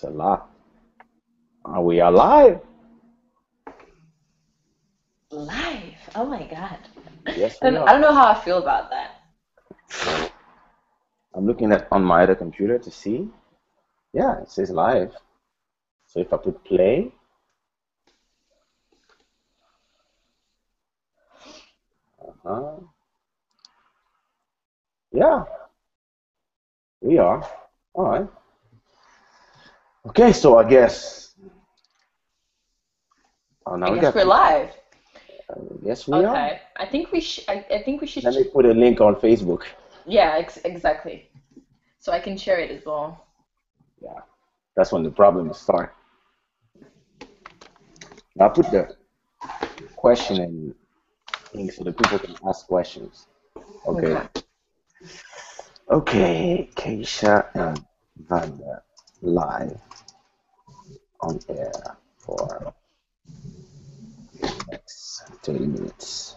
It's a lot. Are we alive? Live. Oh my God. Yes, we And I are. don't know how I feel about that. I'm looking at on my other computer to see. Yeah, it says live. So if I put play, uh, yeah, we are. All right. Okay, so I guess. Oh, I now we guess got we're people. live. Yes, we are. Okay. I think we should. I think we should. Let me put a link on Facebook. Yeah. Exactly. So I can share it as well. Yeah, that's when the problems start. I'll put the question and thing so that people can ask questions. Okay. Okay. Okay, Kaysha and Vanda live on air for next 30 minutes.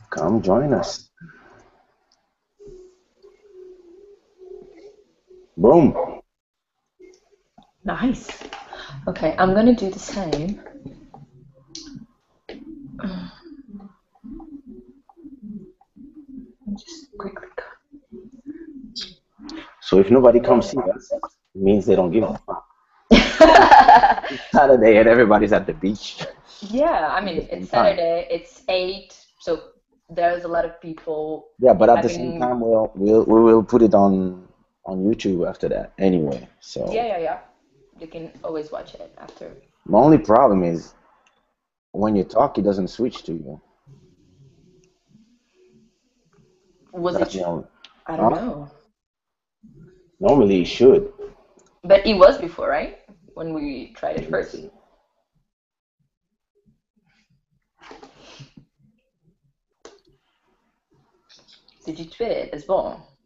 Come join us. Boom. Nice. Okay. I'm gonna do the same. Just quickly. So if nobody comes see us, it means they don't give a fuck. It's Saturday and everybody's at the beach Yeah. I at the mean, same it's time. Saturday. It's 8. So there's a lot of people Yeah, but at the same having. time, we will put it on YouTube after that anyway. Yeah. So Yeah. Yeah. You can always watch it after. my only problem is when you talk, it doesn't switch to you. Was That's it? the only. I don't Huh? know. Normally it should. But it was before, right? When we tried it Let me first. see. Did you tweet it as well?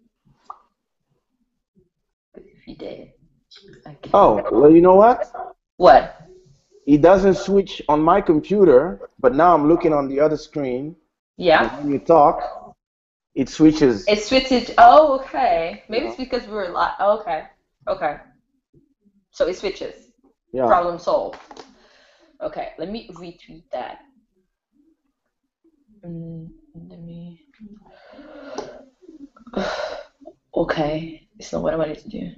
If you did, okay. Oh, well, you know what? What? It doesn't switch on my computer, but now I'm looking on the other screen, and Yeah? when you talk, it switches. It switches. Oh, okay. Maybe it's Yeah, because we were live. Oh, okay. Okay. So it switches. yeah. Problem solved. Okay. Let me retweet that. Let me. Okay. It's not what I wanted to do.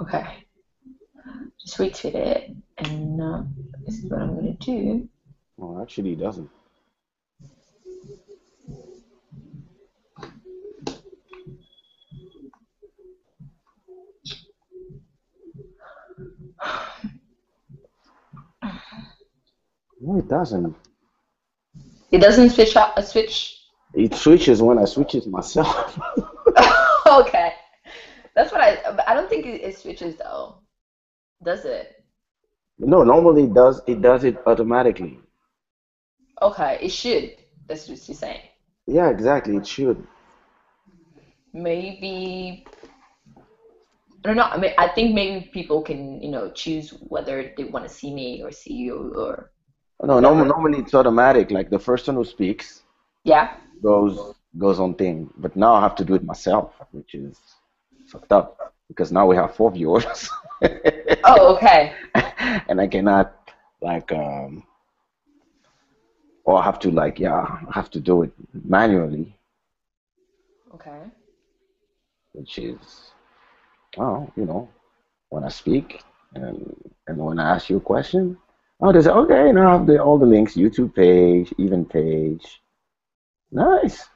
Okay. Just retweet it. And this is what I'm going to do. Well, actually, it doesn't. No, it doesn't. It doesn't switch up, switch. It switches when I switch it myself. Okay. That's what I don't think it switches though. Does it? No, normally it does. It does it automatically. Okay, it should. That's what you're saying. Yeah, exactly. It should. Maybe I don't know. I mean, I think maybe people can, choose whether they want to see me or see you or No, whatever. normally it's automatic. Like the first one who speaks Yeah. goes on thing. But now I have to do it myself, which is fucked up because now we have 4 viewers, Oh, okay. and I cannot like or I have to like yeah, I have to do it manually, Okay. which is oh, when I speak and when I ask you a question, oh, there's okay. Now I have all the links, YouTube page, even page. Nice.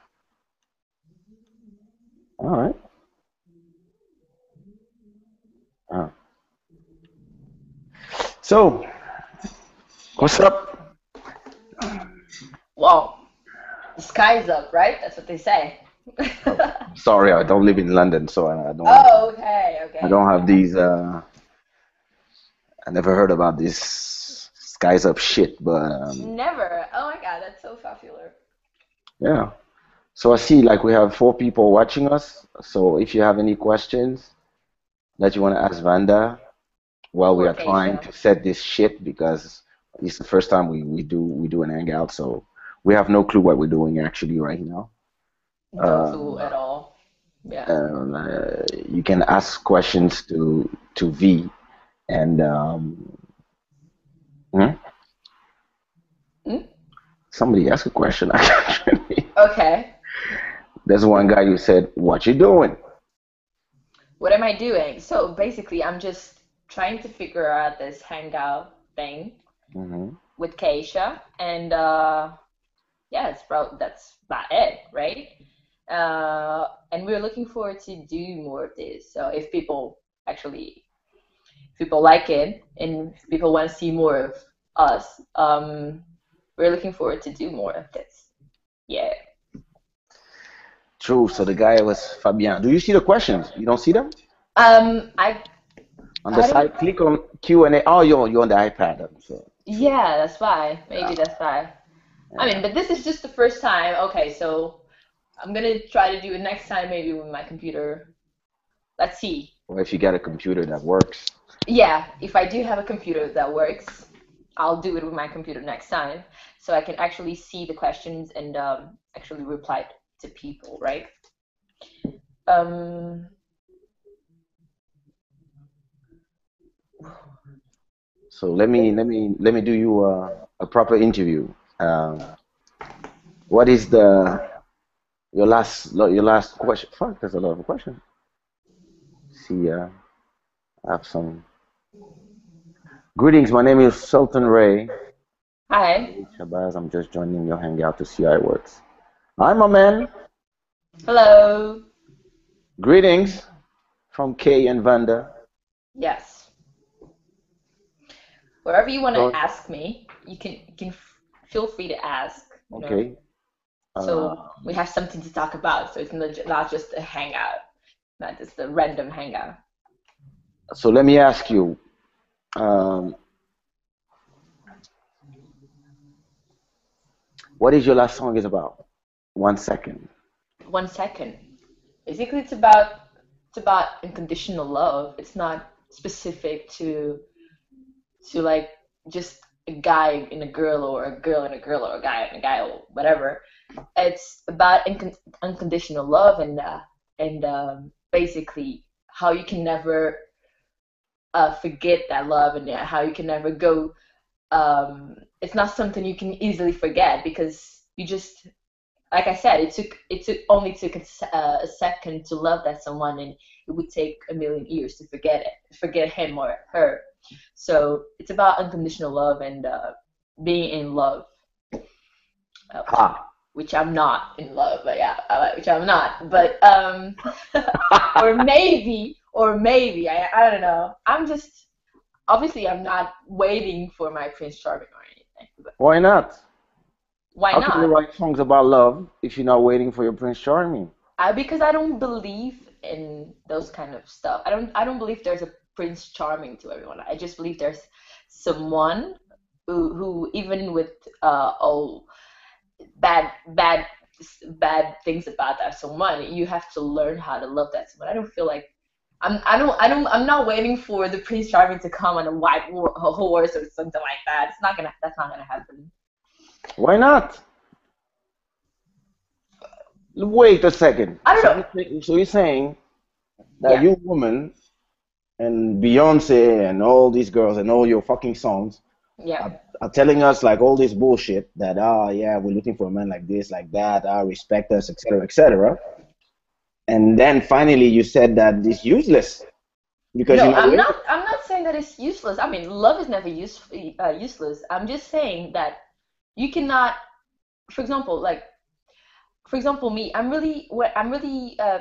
All right. Uh, so, Yeah. what's up? Well, the sky's up, right? That's what they say. Oh, sorry, I don't live in London, so I don't. Oh, okay, I okay, don't have okay. these. I never heard about this skies up shit, but Never. Oh my God, that's so popular. yeah. So I see like we have 4 people watching us. So if you have any questions that you want to ask Vanda while we Or are trying Kaysha. to set this shit because It's the first time we do an hangout, so we have no clue what we're doing actually right now. No clue Uh, at all. Yeah. you can ask questions to V, and hmm? Mm? Somebody asked a question actually. Okay. There's one guy who said, "What you doing?" What am I doing? So basically, I'm just trying to figure out this hangout thing Hmm. with Kaysha, and yeah, that's about it, right? And we're looking forward to do more of this. So if actually, if people like it, and if people want to see more of us, we're looking forward to do more of this. Yeah. True. So the guy was Fabian. Do you see the questions? You don't see them I on the I don't. side. Click on Q&A. Oh, you're on the iPad. So true. Yeah, that's why. Maybe Yeah, that's why. I yeah. mean, but this is just the first time. Okay, so I'm gonna try to do it next time, maybe with my computer. Let's see. Or if you get a computer that works. Yeah, if I do have a computer that works, I'll do it with my computer next time, so I can actually see the questions and actually reply to people, right? Um, So let me do you a proper interview. Um, what is the your last question? Fuck, there's a lot of questions. See, I have some greetings. My name is Sultan Ray. Hi. Shabazz, I'm just joining your hangout to see how it works. Hi, my man. Hello. Greetings from Kay and Vanda. Yes. Wherever you want to So, ask me, feel free to ask. okay. Uh, So we have something to talk about. So it's not just a hangout, not just a random hangout. so let me ask you, um, what is your last song is about? 1 second. 1 second. Basically, it's about unconditional love. It's not specific to like just a guy in a girl or a girl in a girl or a guy in a guy or whatever. It's about unconditional love and basically how you can never forget that love and how you can never go. It's not something you can easily forget because you just like I said, it took a second to love that someone, and it would take a million years to forget him or her. So it's about unconditional love and being in love, Ha. which I'm not in love, but yeah, which I'm not. But or maybe I don't know. I'm just obviously I'm not waiting for my Prince Charming or anything. But Why not? why How can you not? write songs about love if you're not waiting for your Prince Charming? Because I don't believe in those kind of stuff. I don't believe there's a Prince Charming to everyone. I just believe there's someone who even with all bad bad bad things about that someone, you have to learn how to love that someone. I don't feel like I'm not waiting for the Prince Charming to come on a horse or something like that. That's not gonna happen. Why not? Wait a second. I don't know. So you're saying that Yeah. you woman and Beyonce and all these girls and all your fucking songs Yeah. are telling us like all this bullshit that yeah, we're looking for a man like this, like that, respect us, etc., etc. And then finally you said that it's useless because No, you're not waiting. I'm not saying that it's useless. I mean, love is never useless. I'm just saying that you cannot, for example, me, I'm really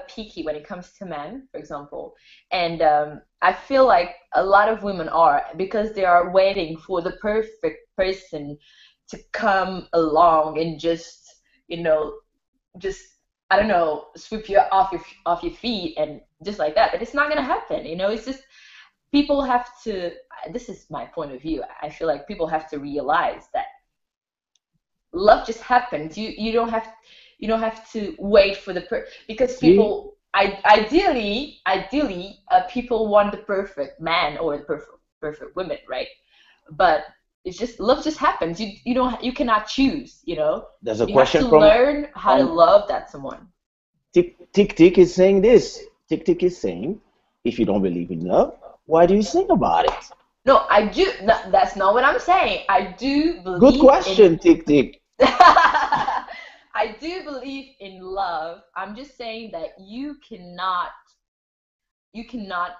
picky when it comes to men, for example, and I feel like a lot of women are because they are waiting for the perfect person to come along and just you know just I don't know sweep you off your feet and just like that. But it's not gonna happen. It's just people have to. This is my point of view. I feel like people have to realize that love just happens. You don't have to wait for because See, ideally people want the perfect man or the perfect woman, right? But It's just love just happens. You cannot choose, you know. There's a You have to question from learn how to from love that someone. Tick is saying this. Tick is saying, if you don't believe in love, why do you sing about it? No, I do. No, that's not what I'm saying. I do Good believe in. question, Tick. I do believe in love. I'm just saying that you cannot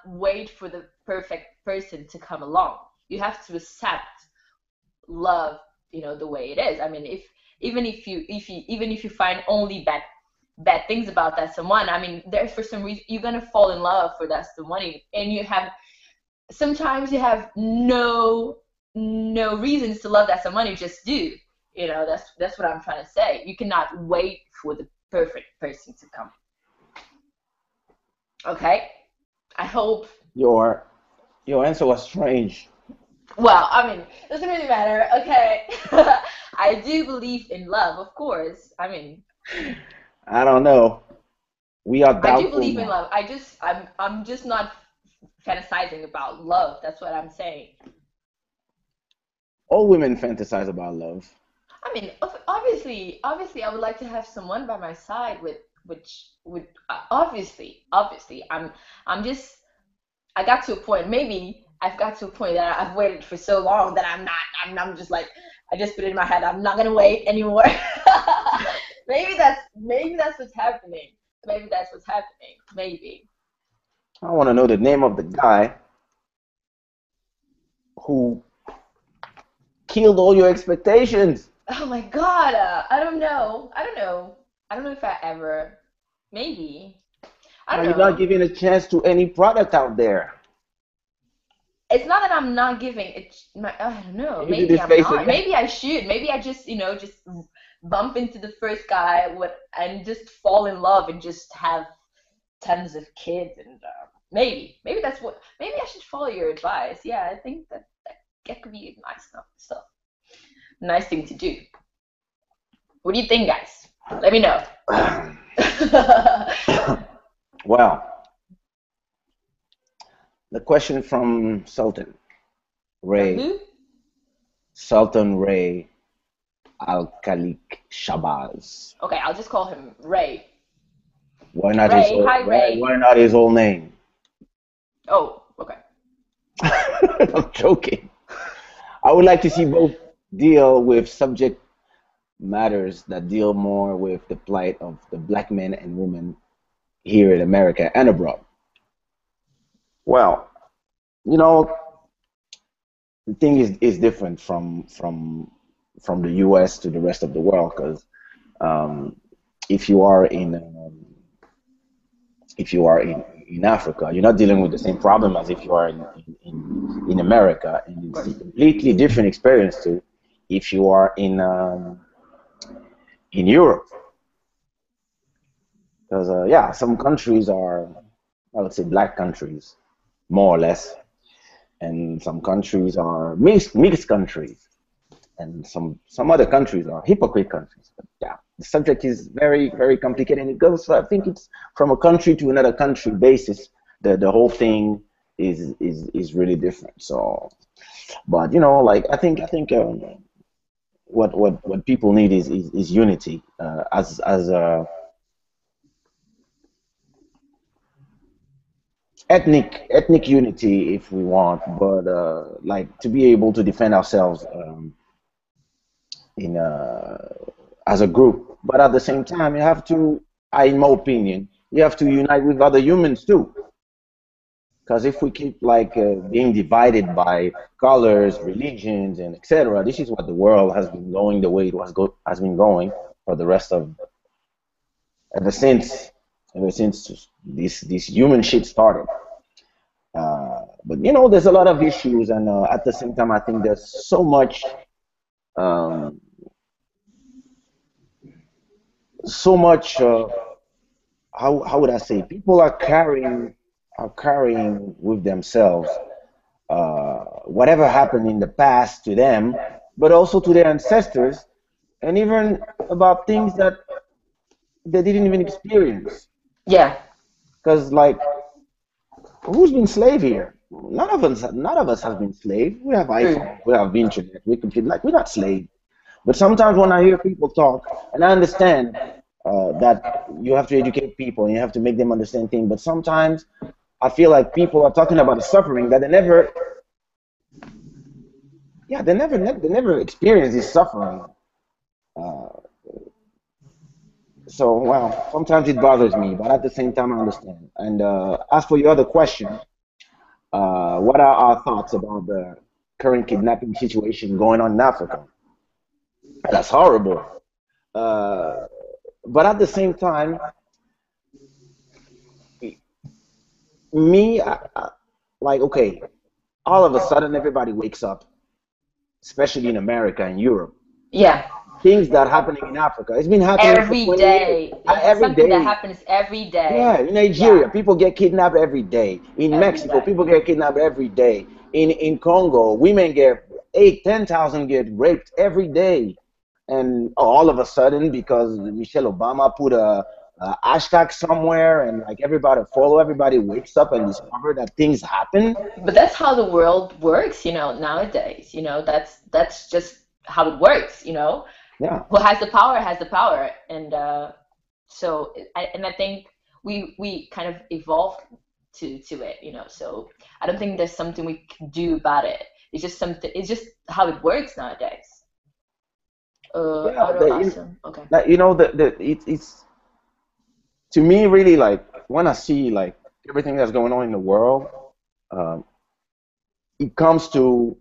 wait for the perfect person to come along. You have to accept love, the way it is. I mean, if even if you find only bad things about that someone, I mean, there's for some reason you're gonna fall in love for that someone, and sometimes you have no reasons to love that someone. You just do. That's what I'm trying to say. You cannot wait for the perfect person to come. Okay. I hope. Your your answer was strange. Well, I mean, it doesn't really matter. Okay. I do believe in love, of course. I mean, I don't know. We are I do doubtful believe in now. love. I'm just not fantasizing about love. That's what I'm saying. All women fantasize about love. I mean, obviously, I would like to have someone by my side with which would obviously, I'm just I got to a point. Maybe I've got to a point that I've waited for so long that I'm not. I'm just like I just put it in my head. I'm not gonna wait anymore. Maybe that's what's happening. Maybe that's what's happening. Maybe. I want to know the name of the guy who killed all your expectations. Oh my God. I don't know. I don't know. I don't know if I ever. Maybe. I Now don't you're not know. giving a chance to any product out there. It's not that I'm not giving it. I don't know. Can you do Maybe this I'm face not. again? Maybe I should. Maybe I just bump into the first guy and just fall in love and just have tons of kids and maybe that's what. Maybe I should follow your advice. Yeah, I think that could be a nice thing to do. What do you think, guys? Let me know. Well, the question from From Ray, who? Sultan Ray Alkalik Shabazz. Okay, I'll just call him Ray. Why not his Ray, whole, hi why, Ray. why not his whole name? Oh, okay. I'm joking. I would like to see both deal with subject matters that deal more with the plight of the black men and women here in America and abroad. Well, you know, the thing is different from the U.S. to the rest of the world because um, if you are in Africa, you're not dealing with the same problem as if you are in America, and Of it's a course. completely different experience to if you are in Europe. Because yeah, some countries are, I would say, black countries, more or less, and some countries are mixed countries, and some other countries are hypocrite countries. But yeah, the subject is very complicated, and it goes. I think it's from a country to another country basis. The whole thing is really different. So, but like I think what people need is unity as ethnic unity if we want, but like to be able to defend ourselves in as a group. But at the same time, you have to, in my opinion, you have to unite with other humans too. Because if we keep like being divided by colors, religions, and etc., this is what the world has been going the way has been going for the rest of ever since ever since this human shit started. But there's a lot of issues, and at the same time, I think there's um, so much. How would I say? People are carrying with themselves whatever happened in the past to them, but also to their ancestors, and even about things that they didn't even experience. Yeah. Because like, who's been slave here? none of us have been slaves. We have True. iPhones, we have internet, we compute. Like we're not slaves. But sometimes when I hear people talk, and I understand that you have to educate people and you have to make them understand things, but sometimes I feel like people are talking about a suffering that they never, yeah, they never experienced this suffering. Uh, so, well, sometimes it bothers me, but at the same time, I understand. And as for your other question, what are our thoughts about the current kidnapping situation going on in Africa? That's horrible. Uh, but at the same time, me, like, okay, all of a sudden everybody wakes up, especially in America and Europe. Yeah. Things that are happening in Africa, it's been happening for Every 20 years, day. It's every something that day. happens every day. Yeah, in Yeah. Nigeria, people get kidnapped every day. In Every Mexico, day. people get kidnapped every day. In Congo, women get 10,000 get raped every day. And all of a sudden, because Michelle Obama put a hashtag somewhere, and like everybody follow, everybody wakes up and discover that things happen. But that's how the world works, nowadays. That's just how it works. Yeah, Who has the power, and I think we kind of evolved to it. So I don't think there's something we can do about it. It's just something. It's just how it works nowadays. yeah. Auto awesome. Okay. Like, it's to me really like when I see like everything that's going on in the world. Um, it comes to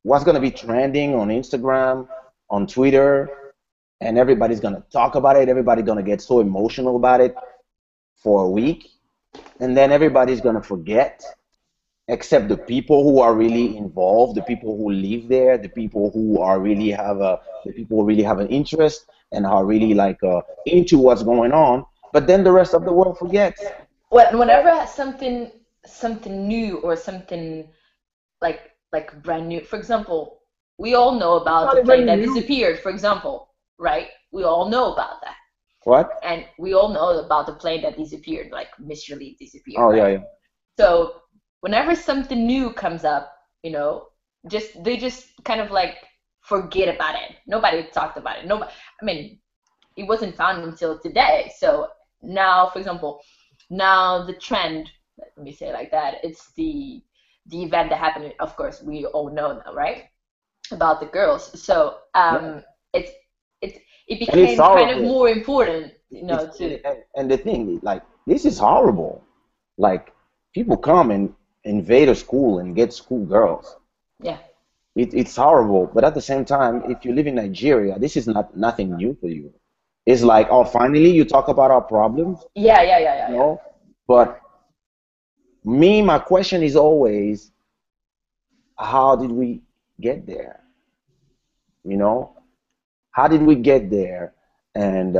what's going to be trending on Instagram, on Twitter, and everybody's going to talk about it. Everybody's going to get so emotional about it for a week, and then everybody's going to forget, except the people who are really involved, the people who live there, the people who are really the people who really have an interest and are really like into what's going on. But then the rest of the world forgets. Whenever something new or something like brand new. For example, we all know It's about not the plane even that new. disappeared, for example, right? We all know about that. What? And we all know about the plane that disappeared, like mysteriously disappeared, Oh yeah, right? yeah. So whenever something new comes up, they just kind of like forget about it. Nobody talked about it. Nobody, I mean, it wasn't found until today. So now, for example, now the trend, let me say it like that, it's the event that happened. Of course, we all know now, right? About the girls. So Yeah. it's it's it And it's became kind of horrible. more important, It's to and the thing like this is horrible. Like people come and invade a school and get school girls. yeah, It's horrible. But at the same time, if you live in Nigeria, this is not nothing new for you. It's like, oh, finally you talk about our problems, yeah, yeah, yeah, yeah, you yeah, know. yeah. But me, my question is always, how did we get there? You know, how did we get there? And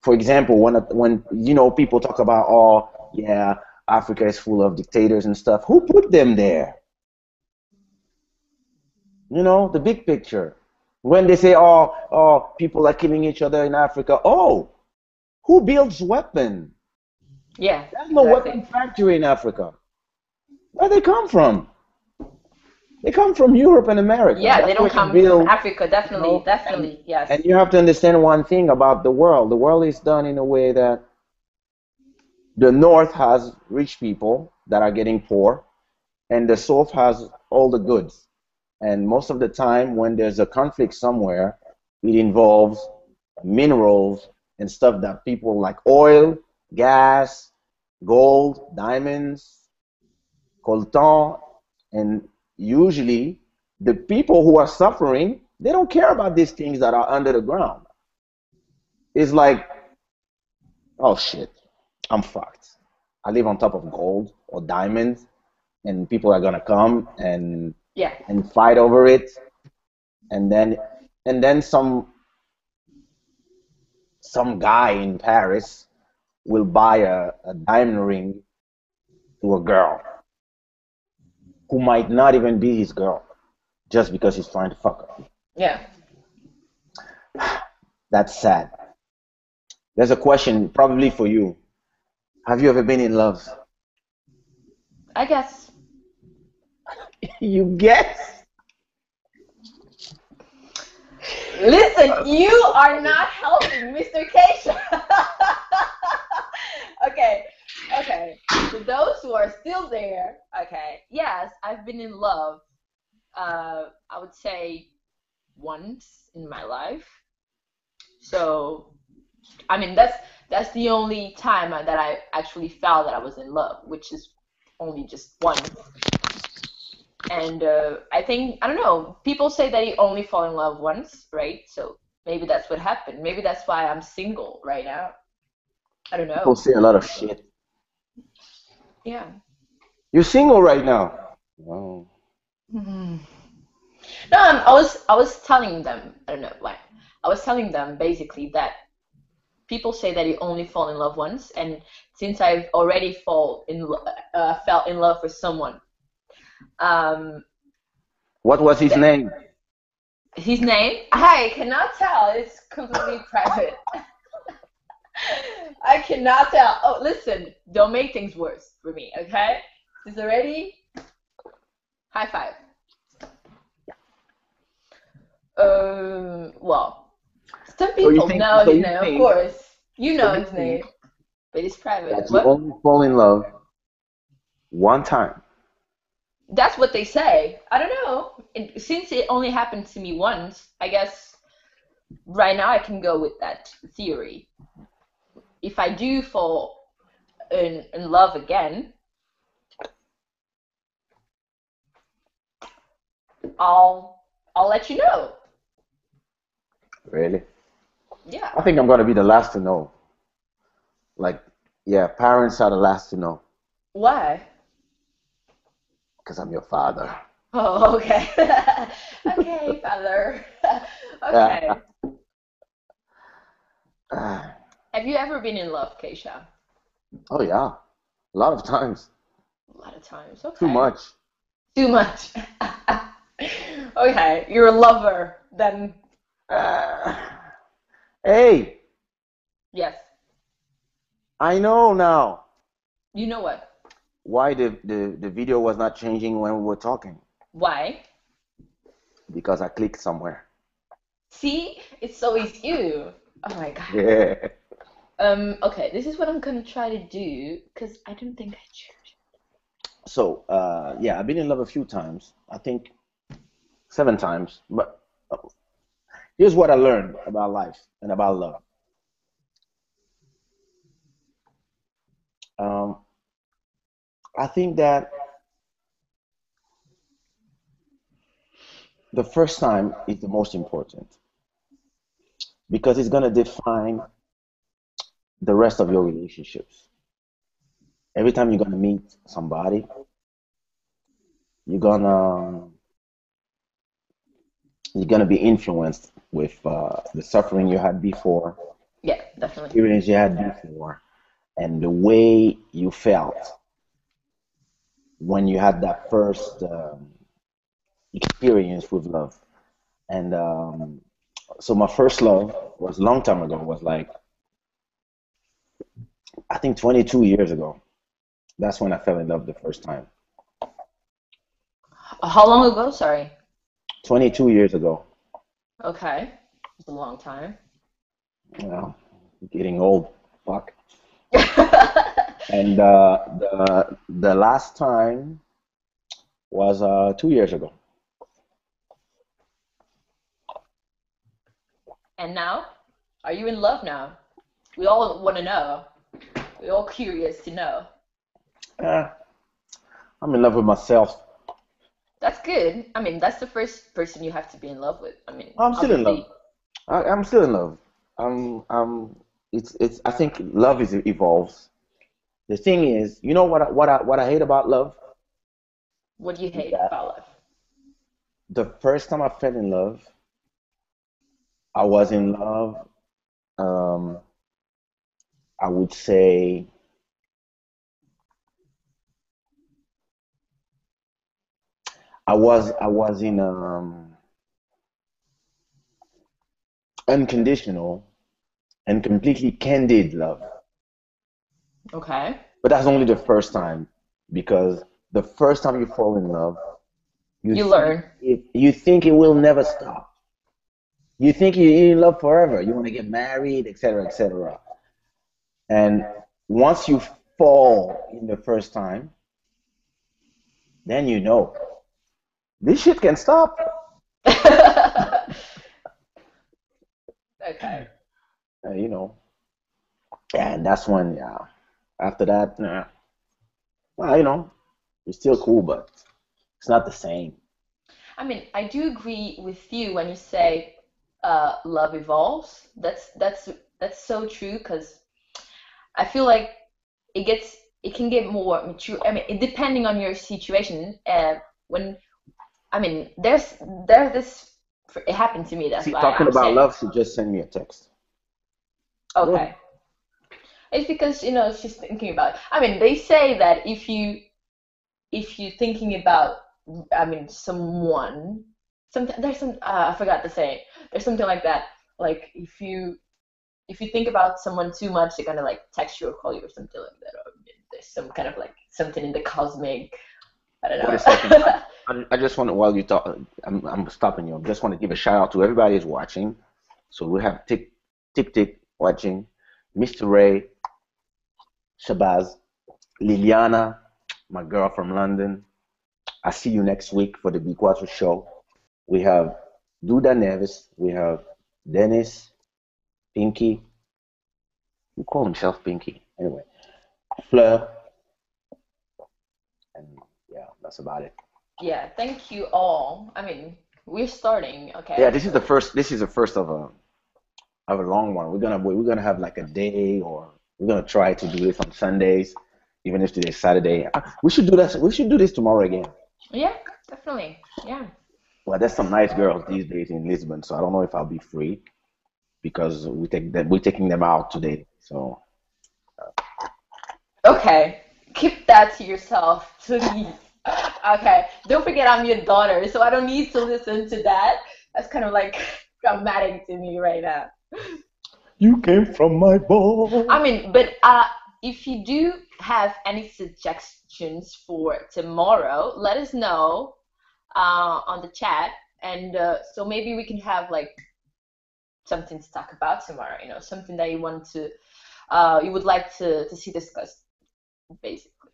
for example, when people talk about, oh yeah, Africa is full of dictators and stuff. Who put them there? The big picture. When they say, oh, people are killing each other in Africa. Oh, who builds weapon? Yeah, There's no exactly. weapon factory in Africa. Where they come from? They come from Europe and America. Yeah, they That's don't where you come from build, Africa. Definitely, and definitely, yes. you have to understand one thing about the world. The world is done in a way that the North has rich people that are getting poor, and the South has all the goods. And most of the time, when there's a conflict somewhere, it involves minerals and stuff that people like oil, gas, gold, diamonds, coltan, and usually the people who are suffering, they don't care about these things that are under the ground. It's like, oh shit, I'm fucked. I live on top of gold or diamonds, and people are gonna come Yeah, and fight over it, and then some guy in Paris will buy a diamond ring to a girl who might not even be his girl just because he's trying to fuck her. yeah. That's sad. There's a question probably for you. Have you ever been in love? I guess. You guess? Listen, you are not helping Mr. Kaysha. Okay, okay. For those who are still there, okay, yes, I've been in love. I would say once in my life. So, I mean, that's the only time that I actually felt that I was in love, which is only just once. And I think, I don't know, people say that you only fall in love once, right? So maybe that's what happened. Maybe that's why I'm single right now. I don't People know. say a lot of shit. Yeah. You're single right now. Oh, Hmm. No, I was telling them, I don't know why. I was telling them basically that people say that you only fall in love once, and since I've already fell in love with someone, um, what was his that name? his name I cannot tell. It's completely private. I cannot tell. Oh, listen, don't make things worse for me, okay? Is it ready? High five. Well, some So you people think? know So his you name, of think? course. You So know you his think name, but it's private. that you What? only fall in love one time? That's what they say. I don't know. Since it only happened to me once, I guess right now I can go with that theory. If I do fall in love again, I'll I'll let you know. Really? Yeah. I think I'm gonna be the last to know. Like, yeah, parents are the last to know Why? because I'm your father. Oh, okay. Okay, father. Okay. Have you ever been in love, Keisha? Oh yeah, a lot of times. A lot of times. Too Okay. much. Too much. Okay, you're a lover then. Uh, hey, Yes. I know now You know what? why the video was not changing when we were talking Why? because I clicked somewhere. See? It's always you. Oh my God. Yeah. Okay, this is what I'm gonna try to do because I don't think I choose. So, yeah, I've been in love a few times. I think 7 times. But uh, here's what I learned about life and about love. Um, I think that the first time is the most important because it's gonna define the rest of your relationships. Every time you're gonna meet somebody, you're gonna you're gonna be influenced with the suffering you had before, Yeah, definitely. experience you had before, and the way you felt when you had that first experience with love. And so my first love was a long time ago. Was like I think 22 years ago. That's when I fell in love the first time. How long ago? Sorry. 22 years ago. Okay. It's a long time. You know, getting old. Fuck. And the last time was 2 years ago. And now? Are you in love now? We all want to know. We're all curious to know. Uh, I'm in love with myself. That's good. I mean, that's the first person you have to be in love with. I mean, I'm still in love. obviously. I'm still in love. I'm. It's. I think love is evolves. The thing is, you know what I hate about love What do you is hate that about love? the first time I fell in love, I was in love. Um, I would say I was in unconditional and completely candid love. Okay. But that's only the first time because the first time you fall in love, You You think learn. it will never stop. You think you're in love forever. You want to get married, etc., etc. And once you fall in the first time, then you know this shit can stop. Okay. You know, and that's when, yeah. After that, nah. Well, it's still cool, but it's not the same. I mean, I do agree with you when you say love evolves. That's so true because I feel like it can get more mature. I mean, depending on your situation. When I mean, there's this. It happened to me. That's See, why talking I'm about saying. love, she just sent me a text. Go ahead. Okay. It's because she's thinking about. I mean, they say that if you thinking about, I mean, someone, there's some I forgot to say. There's something like that. Like if you think about someone too much, they're gonna like text you or call you or something like that. Or there's some kind of like something in the cosmic. I don't Wait a second. know. I just want to, while you talk, I'm stopping you. I just want to give a shout out to everybody who's watching. So we have Tick watching, Mr. Ray, Shabazz, Liliana, my girl from London. I see you next week for the B4 show. We have Duda Neves. We have Dennis, Pinky. Who call himself Pinky? Anyway, Fleur, and yeah, that's about it. Yeah, thank you all. I mean, we're starting, Yeah, okay? this is the So first. This is the first of a long one. We're gonna have like a day, or we're gonna try to do this on Sundays, even if today's Saturday. We should do this. We should do this tomorrow again. yeah, definitely. Yeah. Well, there's some nice girls these days in Lisbon, so I don't know if I'll be free because we're taking them out today. So Okay. Keep that to yourself, please. Okay. Don't forget I'm your daughter, so I don't need to listen to that. That's kind of like dramatic to me right now. you came from my ball. I mean, but if you do have any suggestions for tomorrow, let us know on the chat, and so maybe we can have like something to talk about tomorrow. Something that you would like to see discussed, basically.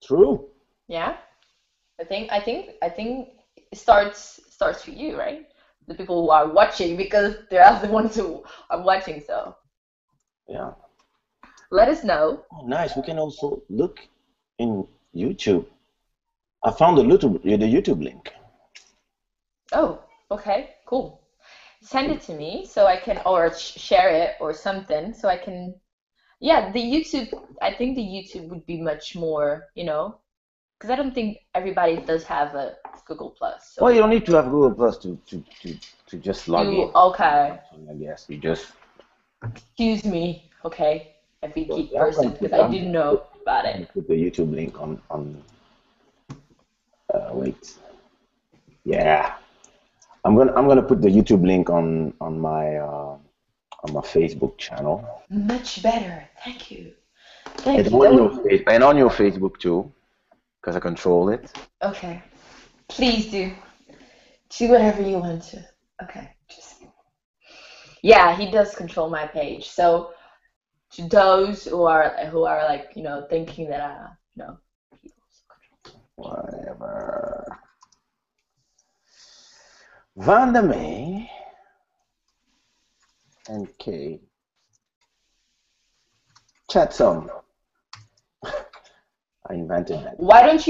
True. Yeah. I think it starts with you, right? The people who are watching, because they're the ones who are watching. So Yeah. let us know. Oh, nice. We can also look in YouTube. I found the YouTube link. Oh, okay, cool. Send it to me so I can, or share it or something so I can. Yeah, the YouTube. I think the YouTube would be much more, because I don't think everybody does have a Google Plus. Well, you So don't need to have Google Plus to just log you in. okay? I guess you just. Excuse me, okay, every So, geek yeah, I'm person, gonna because put I I'm didn't gonna know put about I'm it. gonna put the YouTube link on. Wait. Yeah. I'm gonna put the YouTube link on my Facebook channel Much better. Thank you. and Thank you. on That your would. face and on your Facebook too, because I control it. Okay. Please do. Do whatever you want to. Okay. Just. Yeah, he does control my page. So to those who are like thinking that he also Whatever. Vanda May and Kay chat some. I invented that. why don't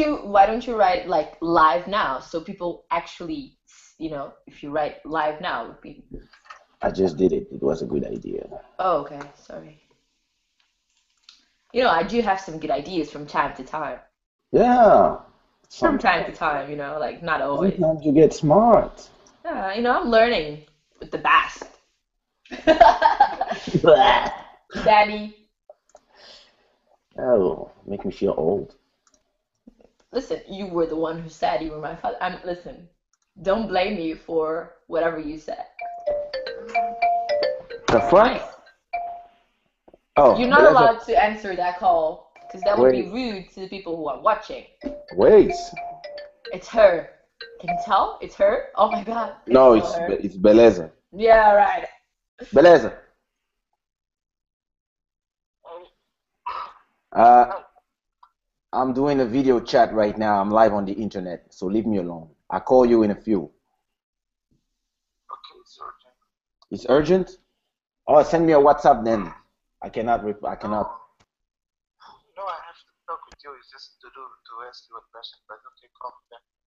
you write like live now so people actually if you write live now it would be. I just did it. It was a good idea. Oh, okay, sorry. I do have some good ideas from time to time. Yeah. From time Sometimes, to time, like not always. sometimes you get smart. Yeah, I'm learning with the best. Daddy, Oh, make me feel old. listen, you were the one who said you were my father. Listen, don't blame me for whatever you said. The Nice. fuck? Oh, You're not beleza. allowed to answer that call because that would be Wait, rude to the people who are watching. wait. It's her. Can you tell? It's her. Oh my God, it's No, so her. it's Beleza. Yeah, right. Beleza. Uh, I'm doing a video chat right now. I'm live on the internet, so leave me alone. I'll call you in a few. It's urgent? Oh, send me a WhatsApp then. I cannot.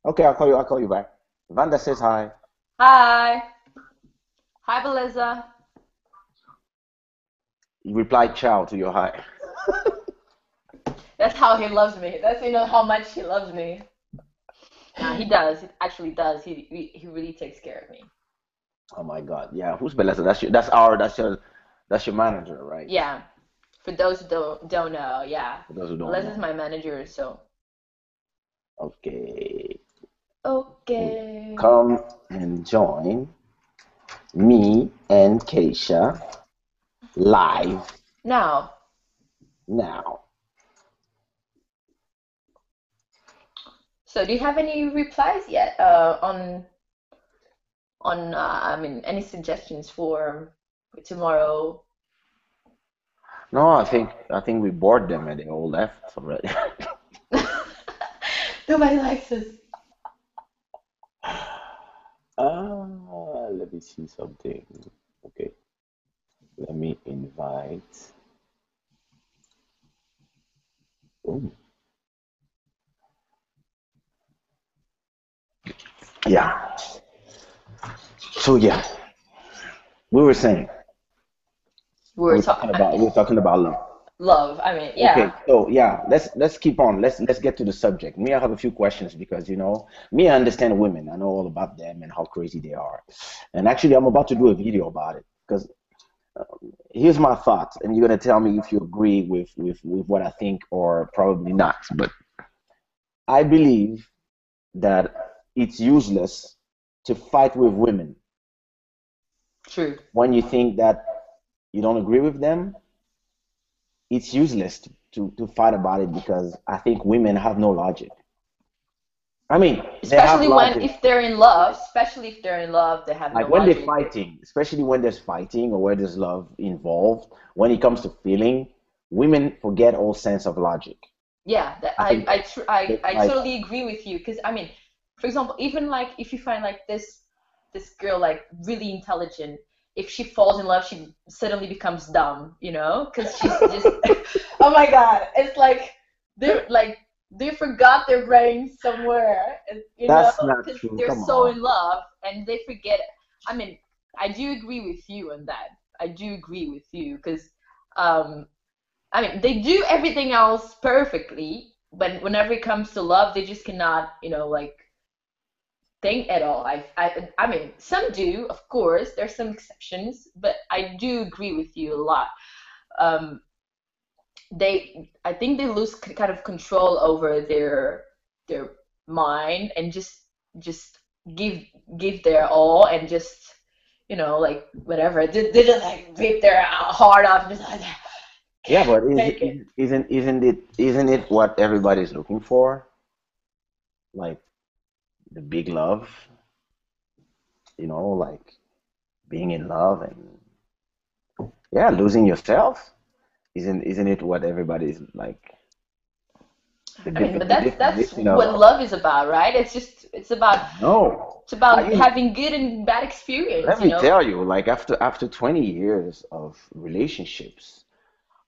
Okay, I'll call you back. Vanda says hi. Hi. Hi, Beliza. You reply ciao to your hi. That's how he loves me. That's how much he loves me. Nah, he does. He actually does. He really takes care of me. Oh my God. Yeah, who's Beleza? That's your manager, right? Yeah. For those who don't know, yeah. For those who don't Les is know. my manager, so Okay. okay. Come and join me and Kaysha live Now, now. so do you have any replies yet I mean any suggestions for tomorrow? No, I think we bored them and they all left already. Nobody likes us. Let me see something. Okay, let me invite. Oh, yeah. So yeah, we were saying We're talking we were talking about love. love. I mean, Okay, yeah, so yeah, let's keep on. Let's get to the subject. Me, I have a few questions because me, I understand women. I know all about them and how crazy they are. And actually, I'm about to do a video about it because here's my thoughts, and you're gonna tell me if you agree with what I think or probably not. But I believe that it's useless to fight with women true. when you think that you don't agree with them. It's useless to fight about it because I think women have no logic. I mean, they have Especially when logic. if they're in love, especially if they're in love, they have no Like when they're logic. fighting, especially when there's fighting or where there's love involved, when it comes to feeling, women forget all sense of logic. Yeah, that I think I like totally agree with you because I mean, for example, even like if you find like this girl like really intelligent, if she falls in love, she suddenly becomes dumb, because she's just oh my God, it's like they forgot their brains somewhere, that's not because true. they're Come so on. in love and they forget. I mean, I do agree with you on that. I do agree with you because um I mean, they do everything else perfectly, but whenever it comes to love, they just cannot, like think at all. I mean, some do, of course. There's some exceptions, but I do agree with you a lot. Um, I think they lose kind of control over their mind and just give give their all and just, like whatever. They just like rip their heart off, just like Yeah, but take it. isn't it what everybody's looking for? Like the big love, like being in love and yeah, losing yourself. Isn't it what everybody's like I mean, but the that's definition what of love is about, right? no. it's I about mean, having good and bad experience, let me tell you, like after 20 years of relationships,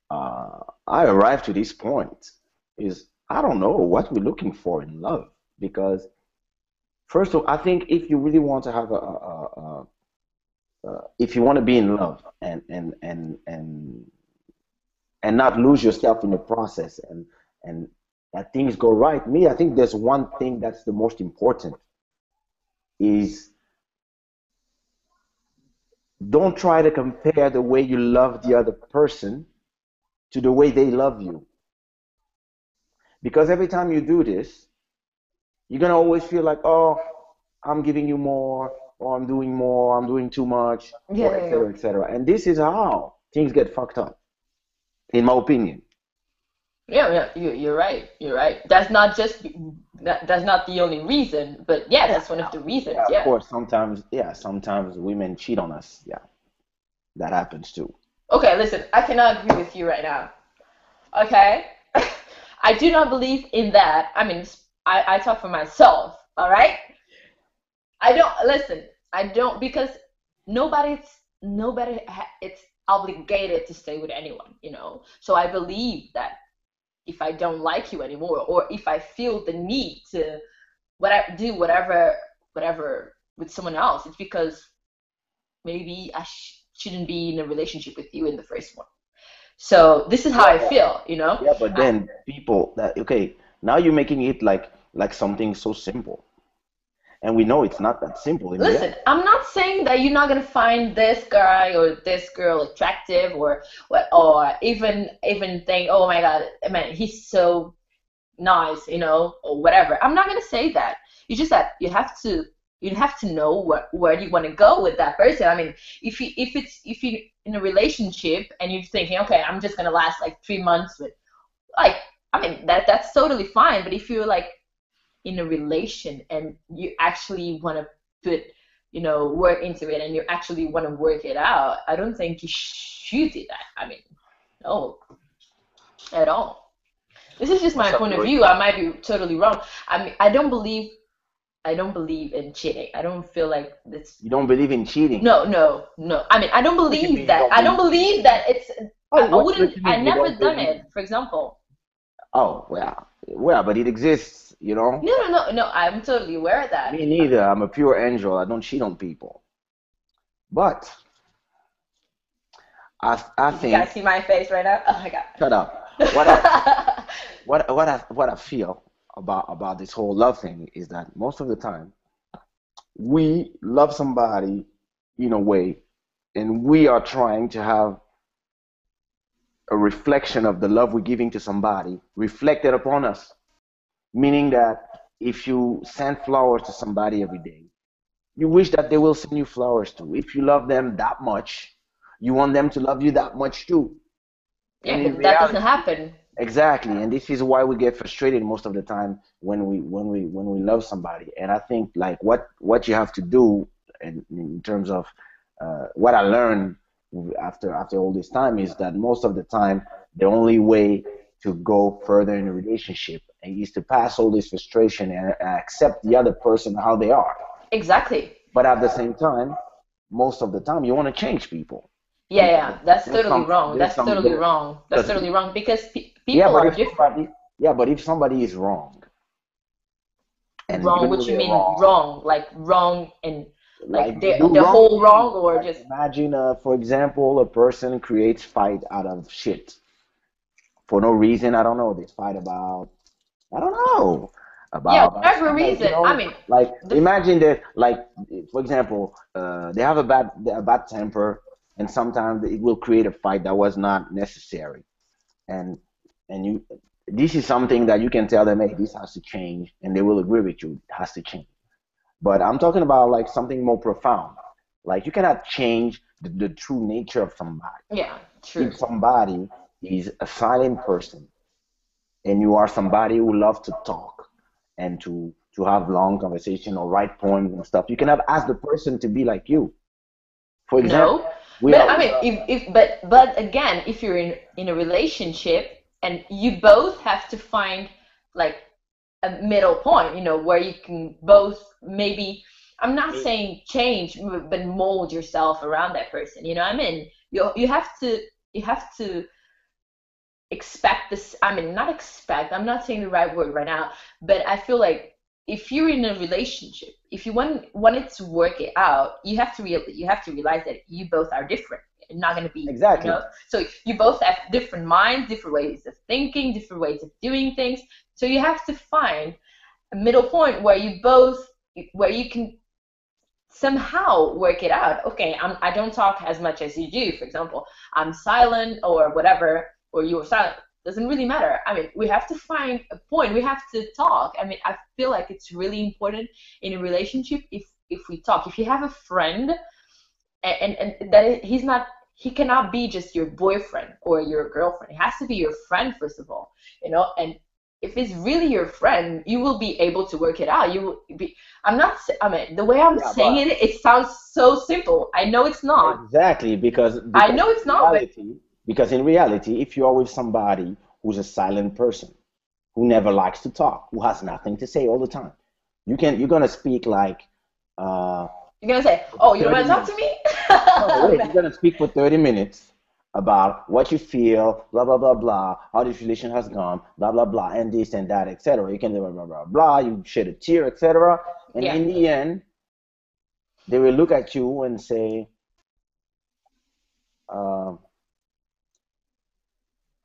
I arrived to this point is I don't know what we're looking for in love because first of all, I think if you really want to have if you want to be in love and not lose yourself in the process and that things go right, me, I think there's one thing that's the most important is don't try to compare the way you love the other person to the way they love you because every time you do this you're gonna always feel like, oh, I'm giving you more, I'm doing too much, Yeah, or yeah, yeah. etc., etc. And this is how things get fucked up, in my opinion. Yeah, yeah, you're right. You're right. That's not just that's not the only reason, but yeah, Yeah, that's one of the reasons. yeah, of Yeah. course. Sometimes, yeah, sometimes women cheat on us. Yeah, that happens too. Okay, listen, I cannot agree with you right now. Okay? I do not believe in that. I mean, I talk for myself, all right? I don't listen. I don't because nobody's it's obligated to stay with anyone, you know. So I believe that if I don't like you anymore, or if I feel the need to do whatever with someone else, it's because maybe I shouldn't be in a relationship with you in the first one. So this is how Yeah, I feel, you know. yeah, but then people that okay, now you're making it like something so simple, and we know it's not that simple in Listen, reality. I'm not saying that you're not gonna find this guy or this girl attractive or what, or even think, oh my God, man, he's so nice, you know, or whatever. I'm not gonna say that. You just that you have to know where you want to go with that person. I mean, if you in a relationship and you're thinking, okay, I'm just gonna last like 3 months with like, I mean that's totally fine. But if you're like in a relation and you actually want to put work into it and you actually want to work it out, I don't think you should do that. I mean, no, at all. This is just my Most of point the of re- view. I might be totally wrong. I mean, I don't believe in cheating. I don't feel like this. you don't believe in cheating. No, no, no. I mean, I don't What you believe mean you that. don't I don't believe? believe that it's. Oh, I what wouldn't. you I mean you never don't done believe? it. For example. Oh, well, well, but it exists, you know. No, no, no, no. I'm totally aware of that. Me neither. I'm a pure angel. I don't cheat on people. But I You guys think, see my face right now? Oh my shut up. What I god. what I feel about this whole love thing is that most of the time we love somebody in a way, and we are trying to have a reflection of the love we're giving to somebody reflected upon us. Meaning that if you send flowers to somebody every day, you wish that they will send you flowers too. If you love them that much, you want them to love you that much too. And Yeah, in but that doesn't reality, happen. exactly, and this is why we get frustrated most of the time when we love somebody. And I think like what you have to do in terms of what I learned after all this time is that most of the time the only way to go further in a relationship is to pass all this frustration and accept the other person how they are. Exactly. But at the same time, most of the time you want to change people Yeah, because yeah. That's there's totally some wrong. there's That's some totally there wrong. That's because totally wrong because yeah, people but are if different. somebody yeah, but if somebody is wrong and you Wrong, know what you they're mean wrong, wrong? Like wrong and like like they do the wrong whole wrong things, or like just imagine, for example, a person creates fight out of shit for no reason. I don't know. They fight about I don't know yeah, about whatever stuff like reason. I mean, like the imagine that like for example, they have a bad temper, and sometimes it will create a fight that was not necessary. And you this is something that you can tell them, hey, this has to change, and they will agree with you. It has to change. But I'm talking about like something more profound. Like you cannot change the true nature of somebody. yeah, true. If somebody is a silent person and you are somebody who loves to talk and to have long conversation or write poems and stuff, you cannot ask the person to be like you. For example, No, we but I are mean, if but again, if you're in a relationship and you both have to find like a middle point, where you can both maybe, I'm not saying change, but mold yourself around that person. You know what I mean? You have to expect this. I mean, not expect. I'm not saying the right word right now, but I feel like if you're in a relationship, if you want it to work it out, you have to realize that you both are different. You're not going to be, exactly so you both have different minds, different ways of thinking, different ways of doing things. So you have to find a middle point where you can somehow work it out. Okay, I don't talk as much as you do, for example. I'm silent or whatever, or you're silent. Doesn't really matter. I mean, we have to find a point. We have to talk. I mean, I feel like it's really important in a relationship if we talk. If you have a friend and that he's not he cannot be just your boyfriend or your girlfriend. He has to be your friend first of all, and if it's really your friend, you will be able to work it out. You will be. I mean, the way I'm Yeah, saying but it, it sounds so simple. I know it's not. exactly, I know it's not, but because in reality, if you are with somebody who's a silent person, who never likes to talk, who has nothing to say all the time, you're gonna speak like uh you're gonna say, "Oh, you don't 30 want to talk to minutes. me?" No, wait, you're gonna speak for 30 minutes about what you feel, blah blah blah blah, how this relation has gone, blah blah blah, and this and that, etc. You can do blah blah blah blah, you shed a tear, etc. And Yeah. in the end, they will look at you and say, uh,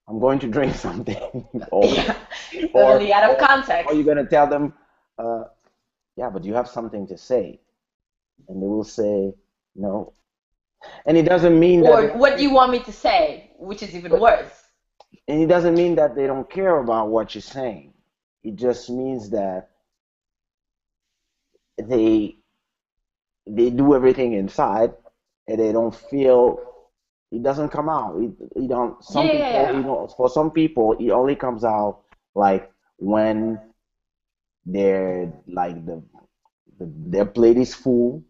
I'm going to drink something, Yeah. or Totally out of or context. you're gonna tell them, uh, yeah, but you have something to say, and they will say no, and it doesn't mean that they Or don't what do care, you want me to say, which is even but worse. and it doesn't mean that they don't care about what you're saying. It just means that they they do everything inside, and they don't feel it doesn't come out. It don't. Yeah, Some yeah, yeah, people, yeah. for some people, it only comes out like when they're like their plate is full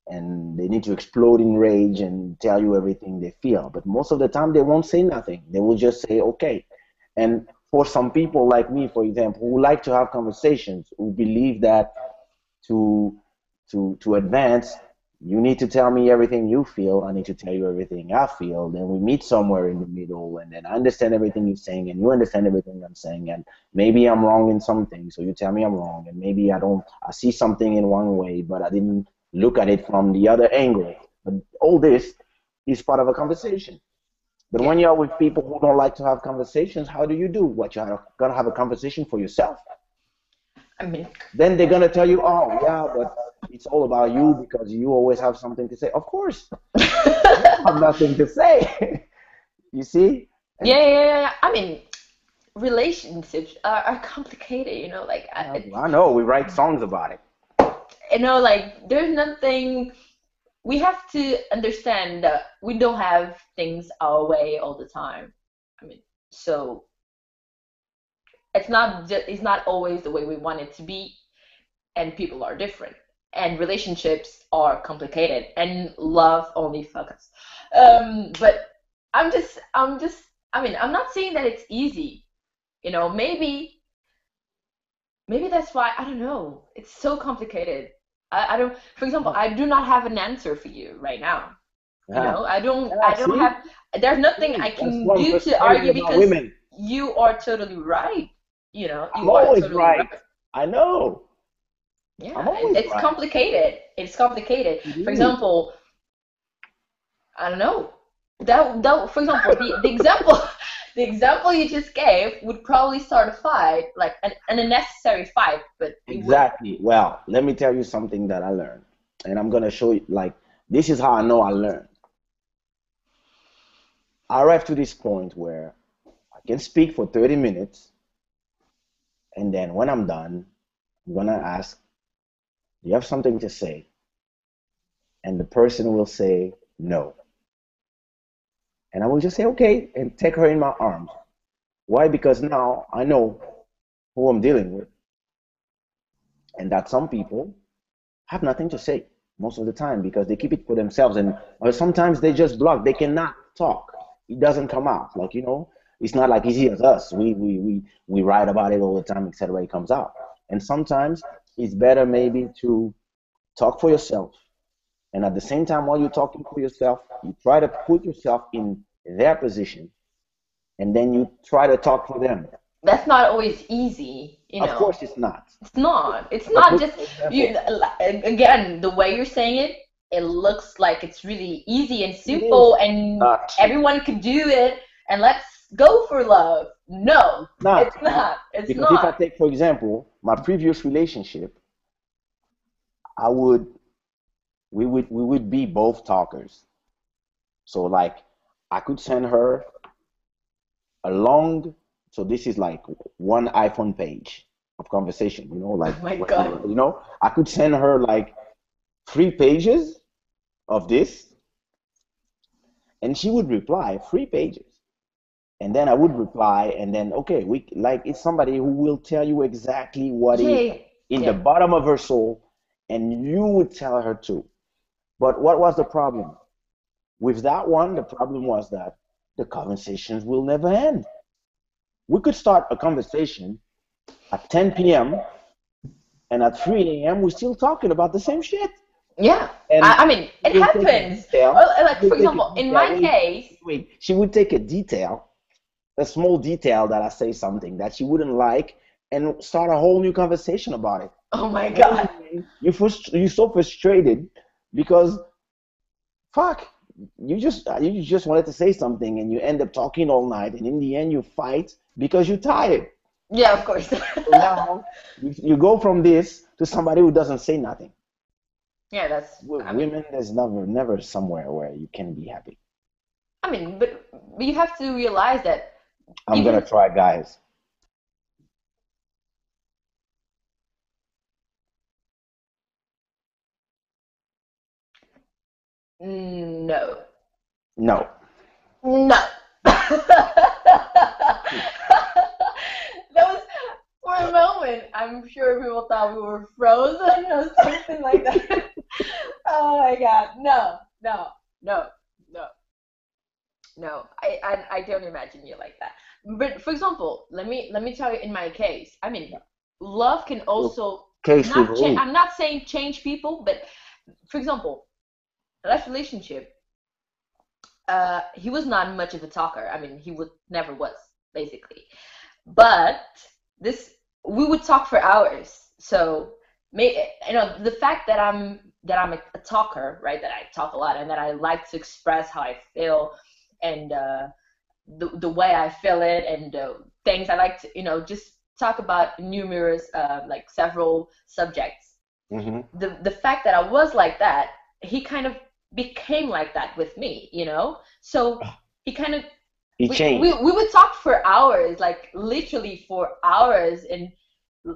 and they need to explode in rage and tell you everything they feel. But most of the time, they won't say nothing. They will just say, okay. And for some people like me, for example, who like to have conversations, who believe that to to advance, you need to tell me everything you feel. I need to tell you everything I feel. Then we meet somewhere in the middle, and then I understand everything you're saying, and you understand everything I'm saying. And maybe I'm wrong in something, so you tell me I'm wrong, and maybe I don't. I see something in one way, but I didn't look at it from the other angle. But all this is part of a conversation. But Yeah. when you're with people who don't like to have conversations, how do you do? What, you're gonna have a conversation for yourself? I mean, Then they're gonna tell you, oh yeah, but it's all about you because you always have something to say. Of course, I don't have nothing to say. You see? yeah, And yeah, yeah, yeah. I mean, relationships are complicated, like I know we write songs about it. like there's nothing. We have to understand that we don't have things our way all the time. I mean, so it's not always the way we want it to be, and people are different, and relationships are complicated, and love only focus. But I'm just. I mean, I'm not saying that it's easy. Maybe that's why I don't know. It's so complicated. I don't. For example, Yeah, I do not have an answer for you right now. yeah, I yeah. don't have. There's nothing I See, that's can what I'm do to frustrated argue about because women. you are totally right. I'm You are always totally right. right. I know. I'm Yeah, and always it's right. complicated. It's complicated. It For is. example, I don't know. For example, the example the example you just gave would probably start a fight, like an unnecessary fight, but it would. Exactly. Well, let me tell you something that I learned, and I'm gonna show you. Like, this is how I know I learned. I arrived to this point where I can speak for 30 minutes, and then when I'm done, I'm gonna ask, do you have something to say? And the person will say no. And I will just say, okay, and take her in my arms. Why? Because now I know who I'm dealing with, and that some people have nothing to say most of the time because they keep it for themselves, and or sometimes they just block. They cannot talk. It doesn't come out. Like, it's not like easy as us. We write about it all the time, etc. It comes out. And sometimes it's better maybe to talk for yourself. And at the same time, while you're talking for yourself, you try to put yourself in their position, and then you try to talk for them. That's not always easy, Of course, it's not. It's not. It's But not look, just for you. example, Again, the way you're saying it, it looks like it's really easy and it is simple, and not true. everyone could do it, and let's go for love. No, It's not. it's not. It's Because if I not. take, for example, my previous relationship, I would we would be both talkers. So like I could send her a long, so this is like one iPhone page of conversation, Oh like my when God. I could send her like 3 pages of this, And she would reply 3 pages. And then I would reply, and then okay, we like it's somebody who will tell you exactly what is Yeah, in the yeah, bottom of her soul, and you would tell her too. But what was the problem? With that one, the problem was that the conversations will never end. We could start a conversation at 10 p.m. and at 3 a.m. we're still talking about the same shit. yeah. And I mean, she it will take a happens. Or detail. She like, will for take a example, in detail. my Wait, case, wait. She would take a small detail that I say something that she wouldn't like, and start a whole new conversation about it. oh my And then in God. the end, you're so frustrated because fuck, you just wanted to say something, and you end up talking all night, and in the end you fight because you're tired. Yeah, of course. So now you go from this to somebody who doesn't say nothing. Yeah, that's, With I mean, women, there's never somewhere where you can be happy. but you have to realize that I'm gonna even, try, guys. no. No. No. That was, for a moment, I'm sure people thought we were frozen or something like that. Oh my God. No, no, no, no, no. I don't imagine you like that. But for example, let me tell you in my case, I mean, Yeah. love can So, also case with not change. who? I'm not saying change people, but for example, last relationship, he was not much of a talker. I mean, he would never was, basically. But this, we would talk for hours. So, the fact that I'm a talker, right? That I talk a lot and that I like to express how I feel, and the way I feel it, and things I like to, just talk about numerous, like several subjects. Hmm. The fact that I was like that, he kind of became like that with me, So he kind of, He changed. we would talk for hours, like literally for hours and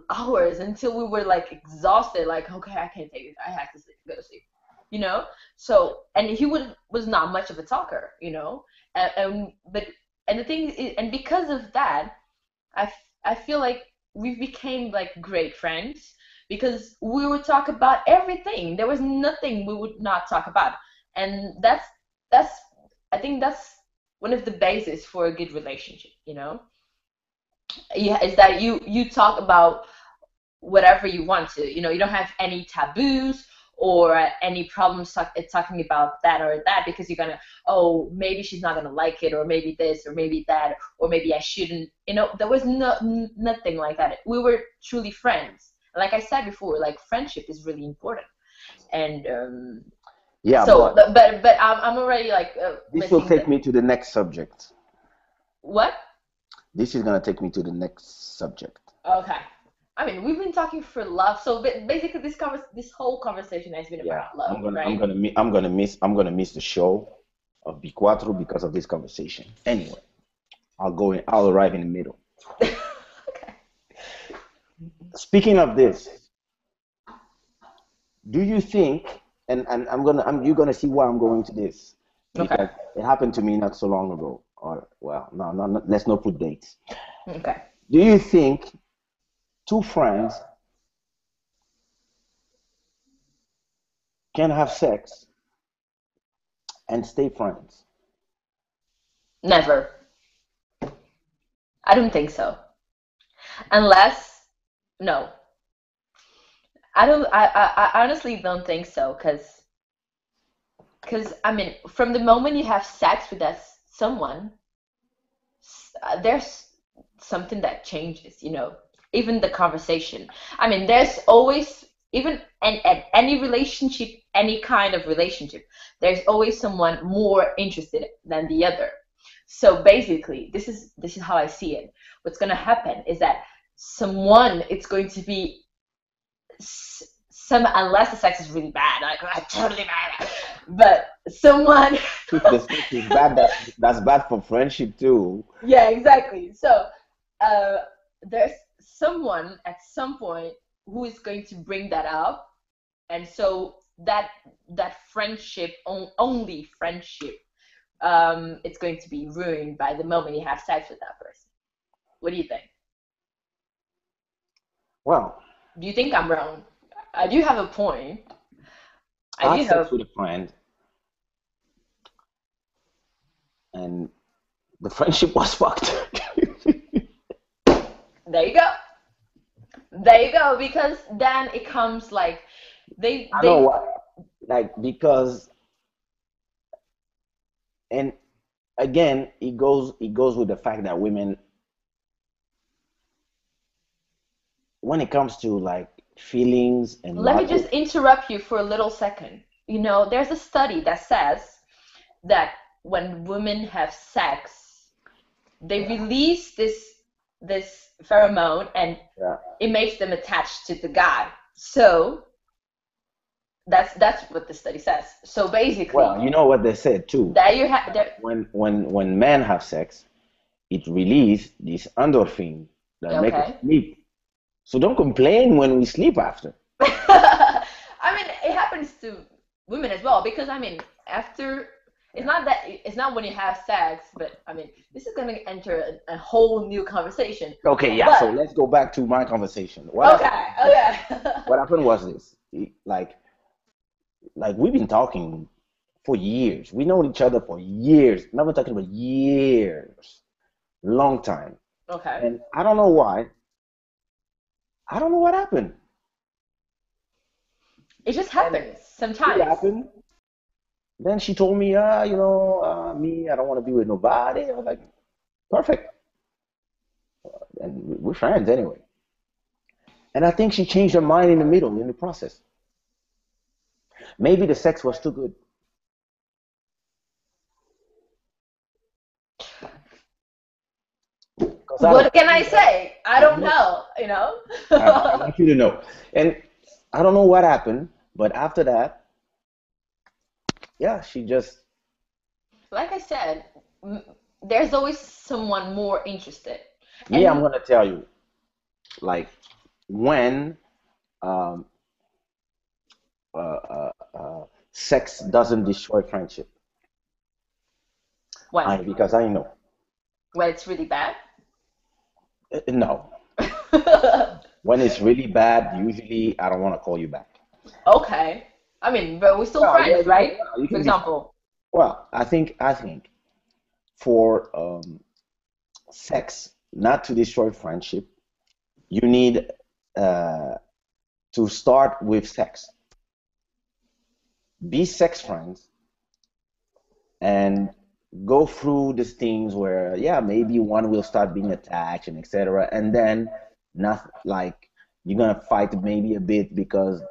hours, until we were like exhausted, like, okay, I can't take it, I have to sleep, go to sleep, you know. So, and he was not much of a talker, and but, and the thing is, and because of that, I feel like we became like great friends, because we would talk about everything. There was nothing we would not talk about, and that's I think that's one of the bases for a good relationship. Yeah, is that you talk about whatever you want to. You don't have any taboos or any problems talking about that or that, because you're gonna, oh, maybe she's not gonna like it, or maybe this, or maybe that, or maybe I shouldn't. There was nothing like that. We were truly friends. Like I said before, like friendship is really important. And Yeah, so, but but I'm already like this will missing the take me to the next subject. what? This is gonna take me to the next subject. Okay. I mean, we've been talking for love, so basically, this whole conversation has been Yeah, about love, right? I'm gonna miss the show of B4 because of this conversation. Anyway, I'll arrive in the middle. Okay. Speaking of this, do you think, and you're gonna see why I'm going to this, Okay. because it happened to me not so long ago. Or well, no, no, no, let's not put dates. Okay. Do you think two friends can have sex and stay friends? Never. I don't think so. Unless, no, I don't. I honestly don't think so, because I mean, from the moment you have sex with someone, there's something that changes. Even the conversation. I mean, there's always, even and any relationship, any kind of relationship, there's always someone more interested than the other. So basically, this is how I see it. What's gonna happen is that someone, it's going to be some, unless the sex is really bad, like totally bad, but someone. If the sex is bad, that's bad for friendship too. Yeah, exactly. So, uh, there's someone at some point who is going to bring that up, and so that friendship, only friendship, it's going to be ruined by the moment you have sex with that person. What do you think? Well, Do you think I'm wrong? I do have a point. I I had do sex have. with a friend, and the friendship was fucked. There you go. There you go. Because then it comes like they I know they why. Like, because, and again, it goes with the fact that women, when it comes to like feelings and let me logic, just interrupt you for a little second. You know, there's a study that says that when women have sex, they yeah, release this pheromone and yeah. it makes them attached to the guy. So that's what the study says. So Well, basically, you know what they said too. there you have there. When men have sex, it release this endorphin that make us Okay. sleep. So don't complain when we sleep after. I mean, it happens to women as well because I mean, after it's not when you have sex, but I mean, this is gonna enter a whole new conversation. Okay, yeah. So But let's go back to my conversation. okay, okay. What happened was this. Like we've been talking for years. We know each other for years. Not talking about years, long time. Okay. And I don't know why. I don't know what happened. It just And happens it sometimes. happened. Then she told me, me, I don't want to be with nobody. I was like, perfect. And we're friends anyway. And I think she changed her mind in the middle, in the process. Maybe the sex was too good. Because I don't What can I think that, say? I I don't don't know. know, you know? I want you to know. And I don't know what happened, but after that, yeah, she just, Like I said, there's always someone more interested. me, I'm And gonna tell you, like, when um, sex doesn't destroy friendship, when? because I know. When it's really bad? No. When it's really bad, usually I don't want to call you back. Okay. I mean, but we're still Well, friends, right? you For can be fine. example. Well, I think for sex not to destroy friendship, you need uh, to start with sex. Be sex friends and go through these things where, yeah, maybe one will start being attached and etc. And then not like you're gonna fight maybe a bit because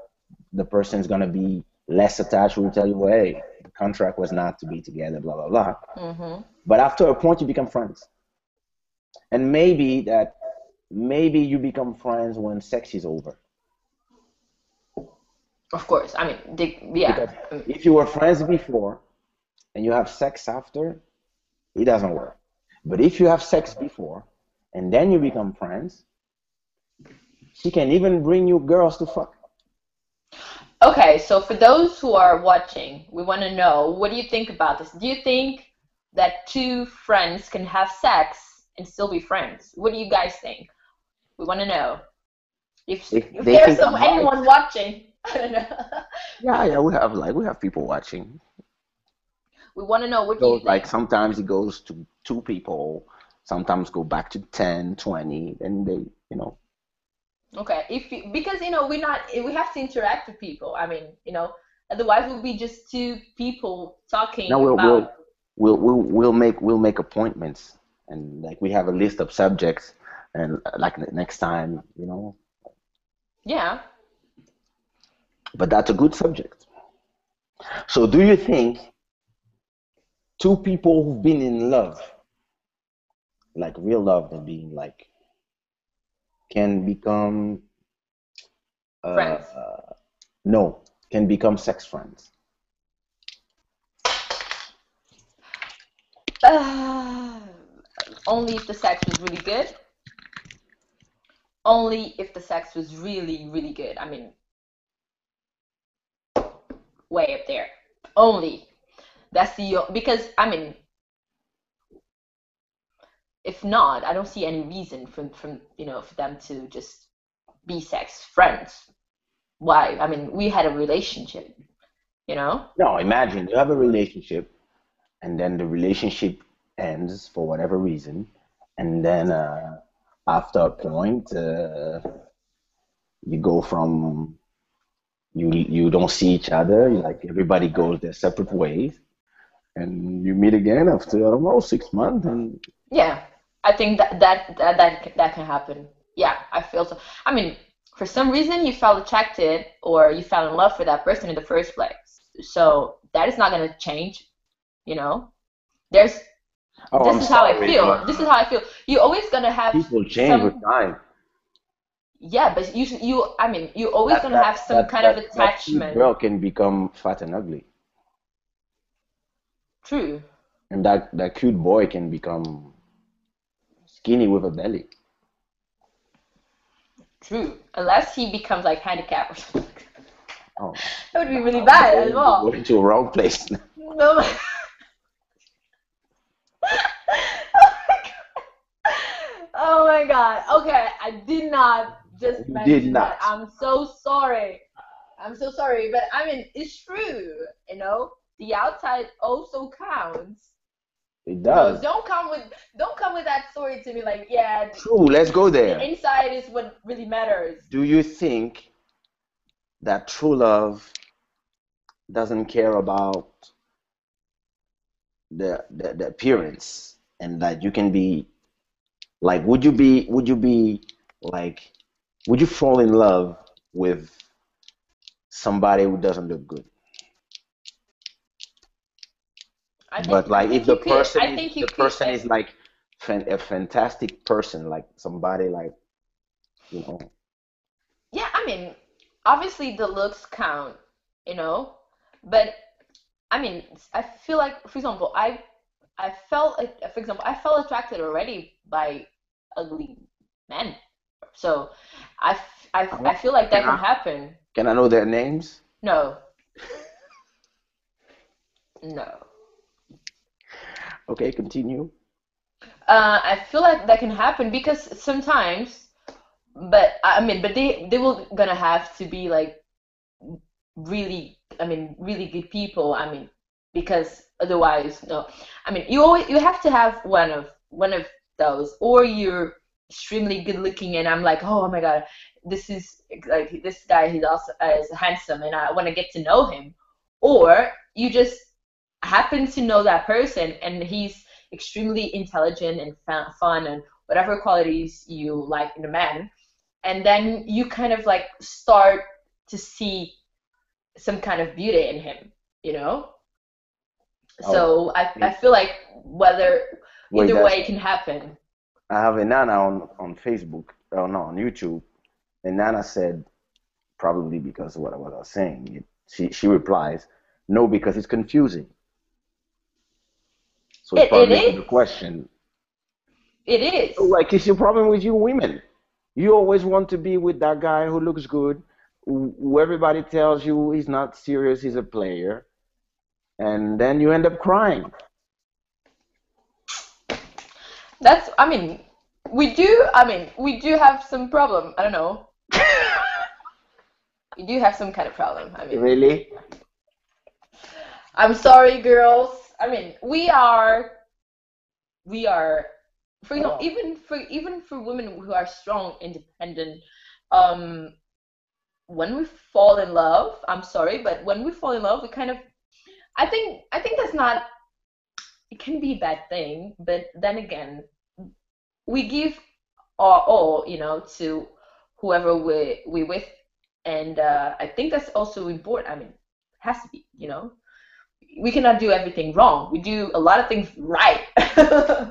the person's gonna be less attached. Will tell you, well, hey, the contract was not to be together, blah blah blah. Hmm. But after a point, you become friends, and maybe you become friends when sex is over. Of course. I mean, yeah. Because if you were friends before and you have sex after, it doesn't work. But if you have sex before and then you become friends, she can even bring you girls to fuck. Okay, so for those who are watching, we want to know, what do you think about this? Do you think that two friends can have sex and still be friends? What do you guys think? We want to know. If They there's think I'm right. anyone watching, I don't know. Yeah, yeah, we have people watching. We want to know, what do you Goes like think? sometimes it goes to two people, sometimes go back to 10, 20, and they. Okay, if you, because we have to interact with people. I mean, otherwise we'll be just two people Now talking we'll about. we'll we'll make appointments, and like we have a list of subjects, and like next time, Yeah. but that's a good subject. So do you think two people who've been in love, like real love, and being like, can become Friends. no, can become sex friends? Uh, only if the sex was really good. Only if the sex was really, really good. I mean, way up there. Only. That's the because I mean, if not, I don't see any reason from for them to just be sex friends. Why? I mean, we had a relationship, you know? No, imagine you have a relationship and then the relationship ends for whatever reason, and then after a point, you go from you don't see each other, like everybody goes their separate ways, and you meet again after I don't know 6 months, and Yeah, I think that can happen. Yeah, I feel so. I mean, for some reason you felt attracted or you fell in love with that person in the first place. So that is not gonna change, you know? There's oh, this I'm is how I sorry, but feel. This is how I feel. You're always gonna have people change with some, time. yeah, but I mean, you're always That gonna that have some that kind of that that cute attachment. girl can become fat and ugly, True, and that cute boy can become skinny with a belly. true. Unless he becomes like handicapped or something. Oh, That would be really now we're bad as going we're well. going to a wrong place. No. Oh my God. Okay, I did not just You did mention that. not. I'm so sorry. I'm so sorry, but I mean, it's true. The outside also counts. It does. Don't come with that story to me like, yeah, True. Let's go the there. inside is what really matters. Do you think that true love doesn't care about the appearance, and that you can be like, would you be like, would you fall in love with somebody who doesn't look good? But I like, if think the you could. person I is think the you could. person is like a fantastic person, like somebody like, you know, Yeah, I mean, obviously the looks count, you know, but I mean, I feel like, for example, I felt like, for example, I felt attracted already by ugly men. So I feel like can that can I happen. can I know their names? No, no. Okay, continue. I feel like that can happen because sometimes, but I mean, but they will gonna have to be like really, I mean, really good people. I mean, because otherwise, no. I mean, you have to have one of those, or you're extremely good looking, and I'm like, oh my God, this is like this guy. He's also is handsome, and I want to get to know him. Or you just happen to know that person, and he's extremely intelligent and fun, and whatever qualities you like in a man, and then you kind of like start to see some kind of beauty in him, you know? Oh, So I wait, feel like whether wait, either that's way can happen. I have a Nana on Facebook, oh no, on YouTube, and Nana said, probably because of what I was saying, she replies, no, because it's confusing. So it's It probably making the is. question. It is. Like, it's your problem with you women. You always want to be with that guy who looks good, who everybody tells you he's not serious, he's a player, and then you end up crying. I mean, we do have some problem. I don't know. We do have some kind of problem. I mean, Really? I'm sorry, girls. I mean, we are, for example, Oh, even for women who are strong, independent, um, when we fall in love, I'm sorry, but when we fall in love, we kind of, I think that's not, it can be a bad thing, but then again, we give our all, to whoever we with, and I think that's also important. I mean, it has to be, we cannot do everything wrong. We do a lot of things right. so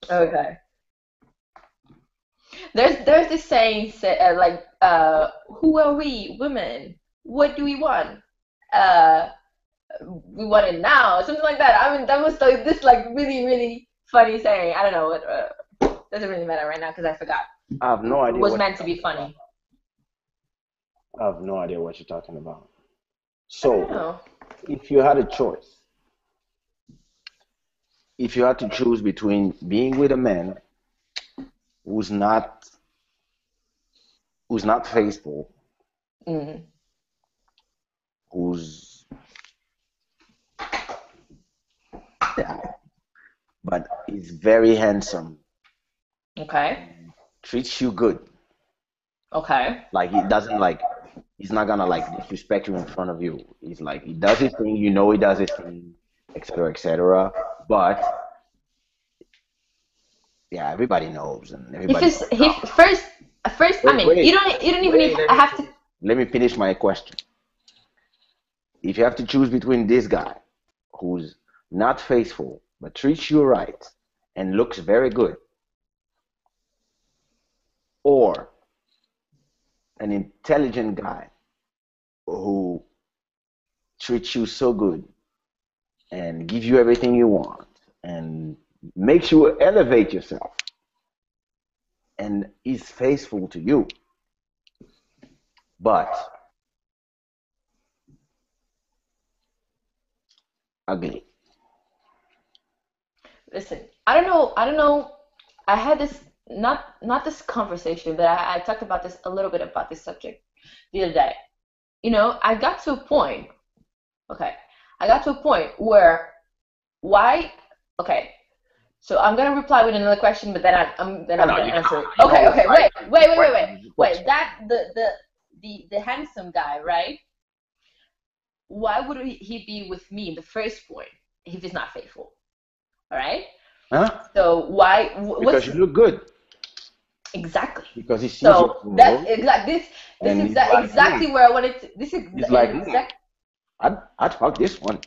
Okay. There's this saying, like, who are we, women? What do we want? Uh, we want it now, something like that. I mean, that was like this like really really funny saying. I don't know what. Doesn't really matter right now because I forgot. I have no It idea was what you're meant to be talking about. funny. I have no idea what you're talking about. I don't So, know. if you had a choice, if you had to choose between being with a man who's not faithful, Mm, who's but is very handsome, okay. treats you good, Okay. like he doesn't like he's not gonna like disrespect you in front of you. He's like he does his thing, you know he does his thing, etc., etc. But yeah, everybody knows and If everybody it's knows if how. first, I Wait, mean, wait, you don't even wait. have to. Let me finish my question. If you have to choose between this guy who's not faithful but treats you right and looks very good, or an intelligent guy who treats you so good and gives you everything you want and makes you elevate yourself and is faithful to you, but ugly. Listen, I don't know. I had this not this conversation, but I talked about this a little bit about this subject the other day. I got to a point. Okay, I got to a point where why? Okay, so I'm gonna reply with another question, but then I I'm know gonna you answer it. you Okay, always okay, try to the question is the wait. question. That the handsome guy, right? Why would he be with me in the first point if he's not faithful? All right. Huh? So why? Because What's you look good. exactly? Because he sees your So that's tomorrow exact. This and he's like, exactly where I wanted to. he's like, I'd fuck this one.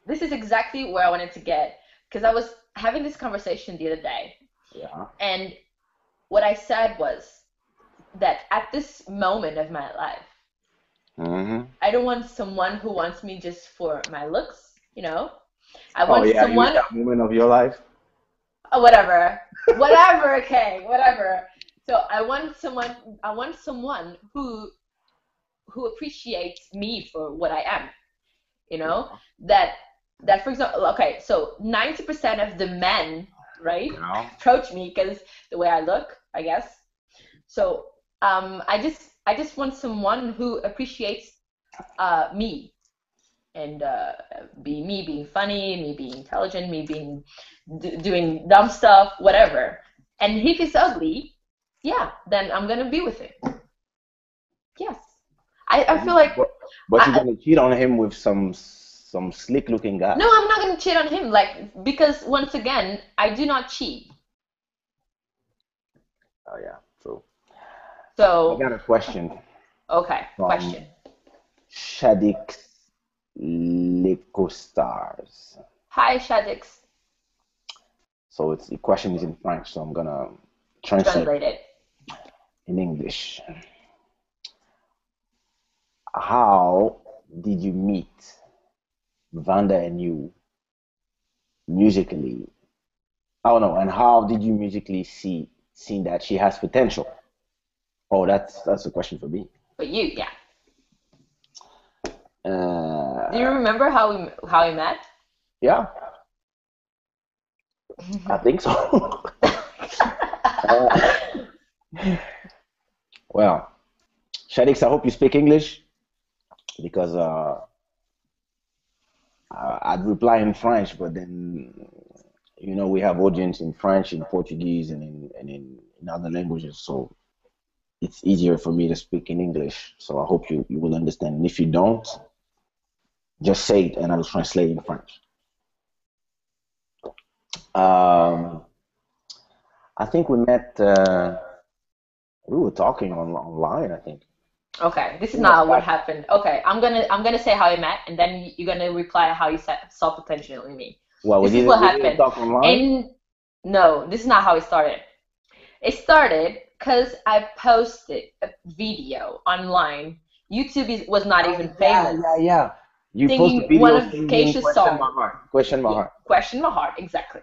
This is exactly where I wanted to get because I was having this conversation the other day, Yeah. and what I said was that at this moment of my life, Hmm. I don't want someone who wants me just for my looks. I Oh want yeah, you in someone, that moment of your life. whatever, whatever, okay, whatever. So I want someone who appreciates me for what I am, you know? Yeah. That for example, okay, so 90% of the men, right, Yeah. approach me because the way I look, I guess. So I just want someone who appreciates me and be me being funny, me being intelligent, me being doing dumb stuff, whatever. And if he's ugly, yeah, then I'm gonna be with him. Yes, I But feel like but you're I, gonna cheat on him with some slick looking guy. no, I'm not gonna cheat on him, like because once again, I do not cheat. Oh yeah, true. I So got a question okay, from question. Shadix Lecostars. Hi, Shadix. So it's the question is in French, so I'm gonna translate Translate it. in English. How did you meet Vanda and you musically? Oh no, and how did you musically see that she has potential? Oh, that's a question for me. But you, yeah. Do you Uh, remember how we met? yeah, I think so. Uh, well, Shadix, I hope you speak English because I'd reply in French, but then we have audience in French, in Portuguese, and in other languages, so it's easier for me to speak in English. So I hope you will understand. And if you don't, just say it, and I'll translate in French. Um, I think we met. We were talking online. I think. Okay, this I is think on not what Skype. happened. Okay, I'm gonna say how we met, and then you're gonna reply how you saw potential in me. Well, This is what we didn't happened. talk online. And no, this is not how it started. It started because I posted a video online. was not Oh even yeah, famous, yeah, yeah. You post a singing one video of singing Kaysha's "Question My song. Heart." Question my Yeah, heart. question my heart exactly.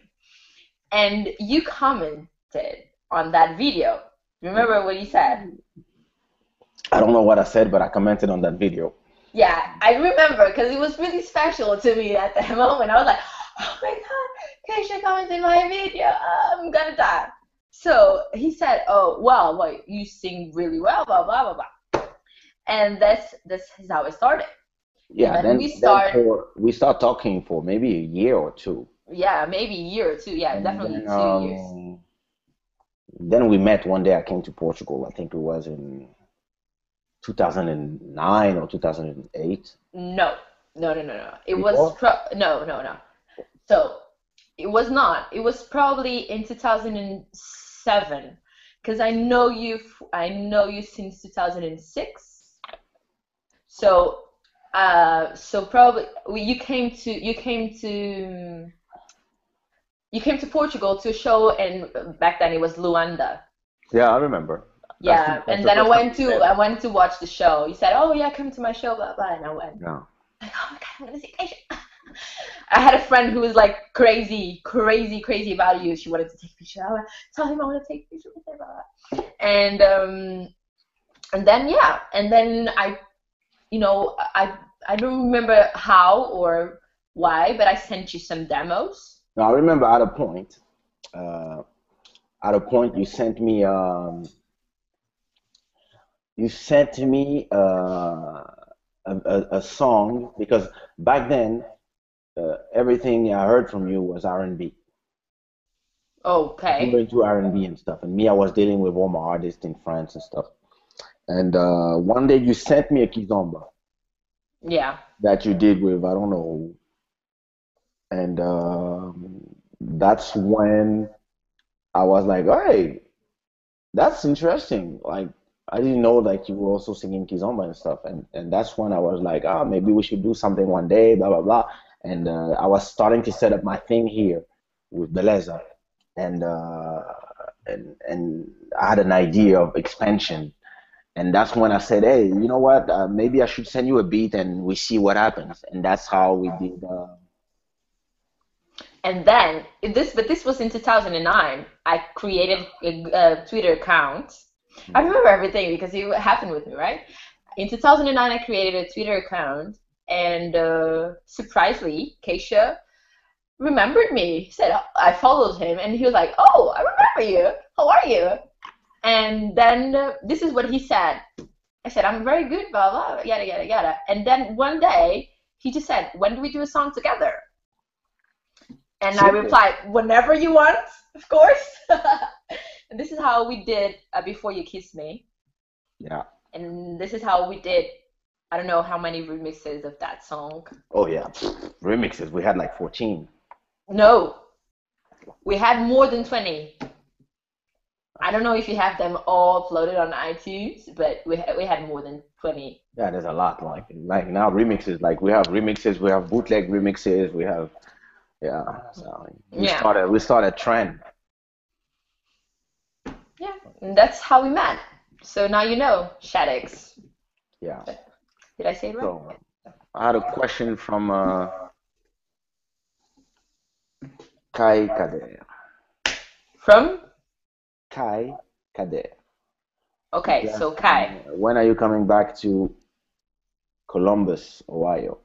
And you commented on that video. Remember what you said? I don't know what I said, but I commented on that video. Yeah, I remember because it was really special to me at that moment. I was like, oh my God, Kaysha commented my video. I'm gonna die. So he said, oh, well, you sing really well, blah, blah, blah, blah. And that's how it started. And Yeah, then we then start, for we start talking for maybe a year or two. yeah, maybe a year or two. Yeah, And definitely 2 years. then we met one day. I came to Portugal. I think it was in 2009 or 2008. No, no. It was Before? no. So it was not. It was probably in 2007 because I know you since 2006. So so probably you came to Portugal to a show, and back then it was Luanda. Yeah, I remember. Yeah, That's and the then first time we met. I went to watch the show. You said, "Oh yeah, come to my show," blah blah, and I went. Yeah. Like, oh my God, I'm gonna see Asia. I had a friend who was like crazy about you. She wanted to take pictures. I went, tell him I want to take pictures with him. Blah, blah. And then yeah, and then I don't remember how or why, but I sent you some demos. Now I remember uh, at a point you sent me a song because back then everything I heard from you was R&B. You were Okay. into R&B and B and stuff, and me, I was dealing with all my artists in France and stuff. And one day you sent me a kizomba Yeah. that you did with I don't know who, and that's when I was like, hey, that's interesting. Like I didn't know like you were also singing kizomba and stuff, and that's when I was like, ah, maybe we should do something one day, blah blah blah. And I was starting to set up my thing here with Beleza, and I had an idea of expansion, and that's when I said, hey, you know what? Maybe I should send you a beat and we see what happens. And that's how we did. And then but this was in 2009. I created a Twitter account. I remember everything because it happened with me, right? In 2009, I created a Twitter account, and surprisingly, Kaysha remembered me. He said I followed him, and he was like, "Oh, I remember you. How are you?" And then this is what he said. I said, "I'm very good, blah blah, yada yada yada." And then one day he just said, "When do we do a song together?" And I Simple. replied, "Whenever you want, of course." And this is how we did Before You Kiss Me. Yeah. And this is how we did, I don't know how many remixes of that song. Oh, yeah. Remixes. We had like 14. No, we had more than 20. I don't know if you have them all uploaded on iTunes, but we had more than 20. Yeah, there's a lot. Like now remixes. Like we have remixes. We have bootleg remixes. We have yeah. So Yeah, we started a trend. yeah, and that's how we met. So now you know, Shaddix. Yeah. Did I say it right? So I had a question from Kai Kader. From? Kai Kader. He's Okay, so asking, Kai. when are you coming back to Columbus, Ohio,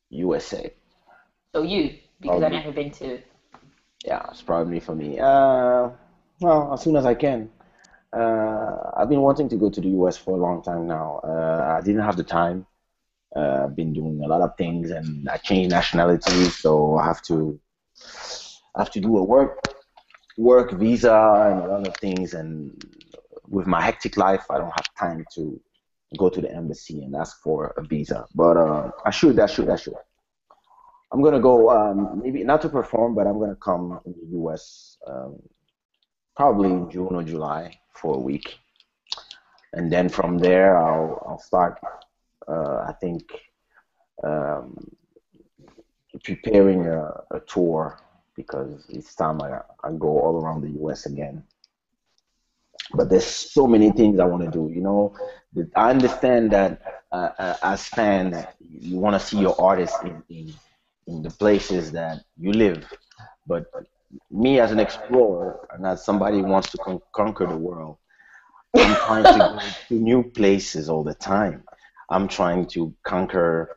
USA? So you, because I've Probably. never been to. Yeah, it's probably for me. Well, as soon as I can. I've been wanting to go to the US for a long time now. I didn't have the time. I've been doing a lot of things, and I changed nationalities, so I have to do a work visa and a lot of things. And with my hectic life, I don't have time to go to the embassy and ask for a visa. But I should. I'm gonna go. Maybe not to perform, but I'm gonna come in the US. Probably in June or July for a week, and then from there I'll start. I think um, preparing a tour because it's time I go all around the U.S. again. But there's so many things I want to do. You know, I understand that as fan, you want to see your artist in the places that you live. But me as an explorer and as somebody who wants to conquer the world, I'm trying to go to new places all the time. I'm trying to conquer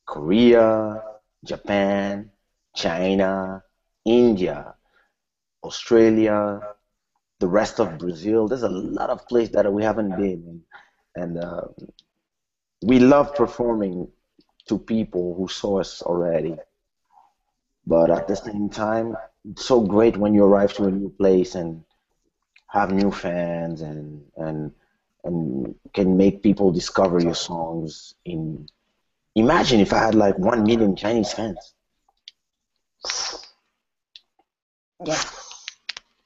Korea, Japan, China, India, Australia, the rest of Brazil. There's a lot of places that we haven't been, and we love performing to people who saw us already. But at the same time, it's so great when you arrive to a new place and have new fans and can make people discover your songs. In imagine if I had like 1 million Chinese fans. Yeah,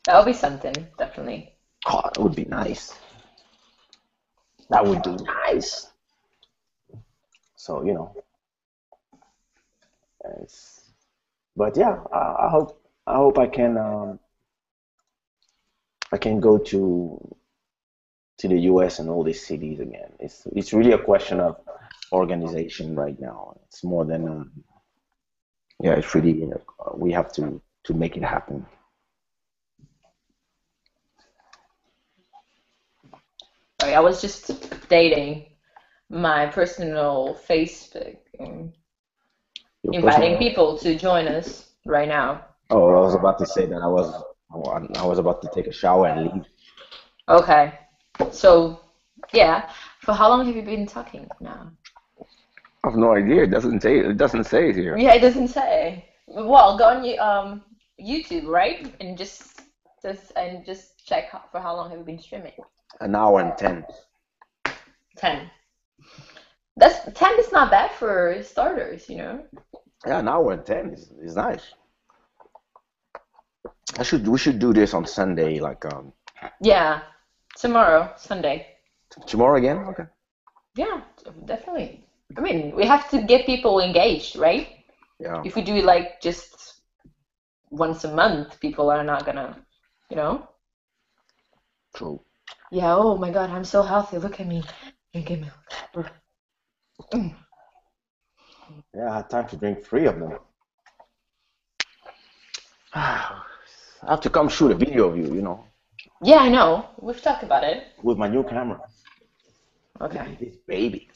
that would be something, definitely. God, that would be nice. That would be nice. So it's, but yeah, I hope I can go to the US and all these cities again. It's really a question of organization right now. It's more than yeah. It's really we have to make it happen. Sorry, I was just updating my personal Facebook and Your inviting personal. people to join us right now. Oh, I was about to say that I was about to take a shower and leave. Okay, so yeah, for how long have you been talking now? I have no idea. It doesn't say. It doesn't say it here. Yeah, it doesn't say. Well, go on YouTube, right? And just check for how long have you been streaming. An hour and 10. 10. That's 10 is not bad for starters, you know? Yeah, an hour and 10 is nice. We should do this on Sunday, like Yeah, tomorrow, Sunday. tomorrow again. Okay. Yeah, definitely. I mean, we have to get people engaged, right? Yeah. If we do it like just once a month, people are not gonna, you know? True. Yeah, oh my God, I'm so healthy. Look at me. Drinking milk. Mm. Yeah, I had time to drink 3 of them. I have to come shoot a video of you, Yeah, I know. We've talked about it. with my new camera. Look Okay. at this baby.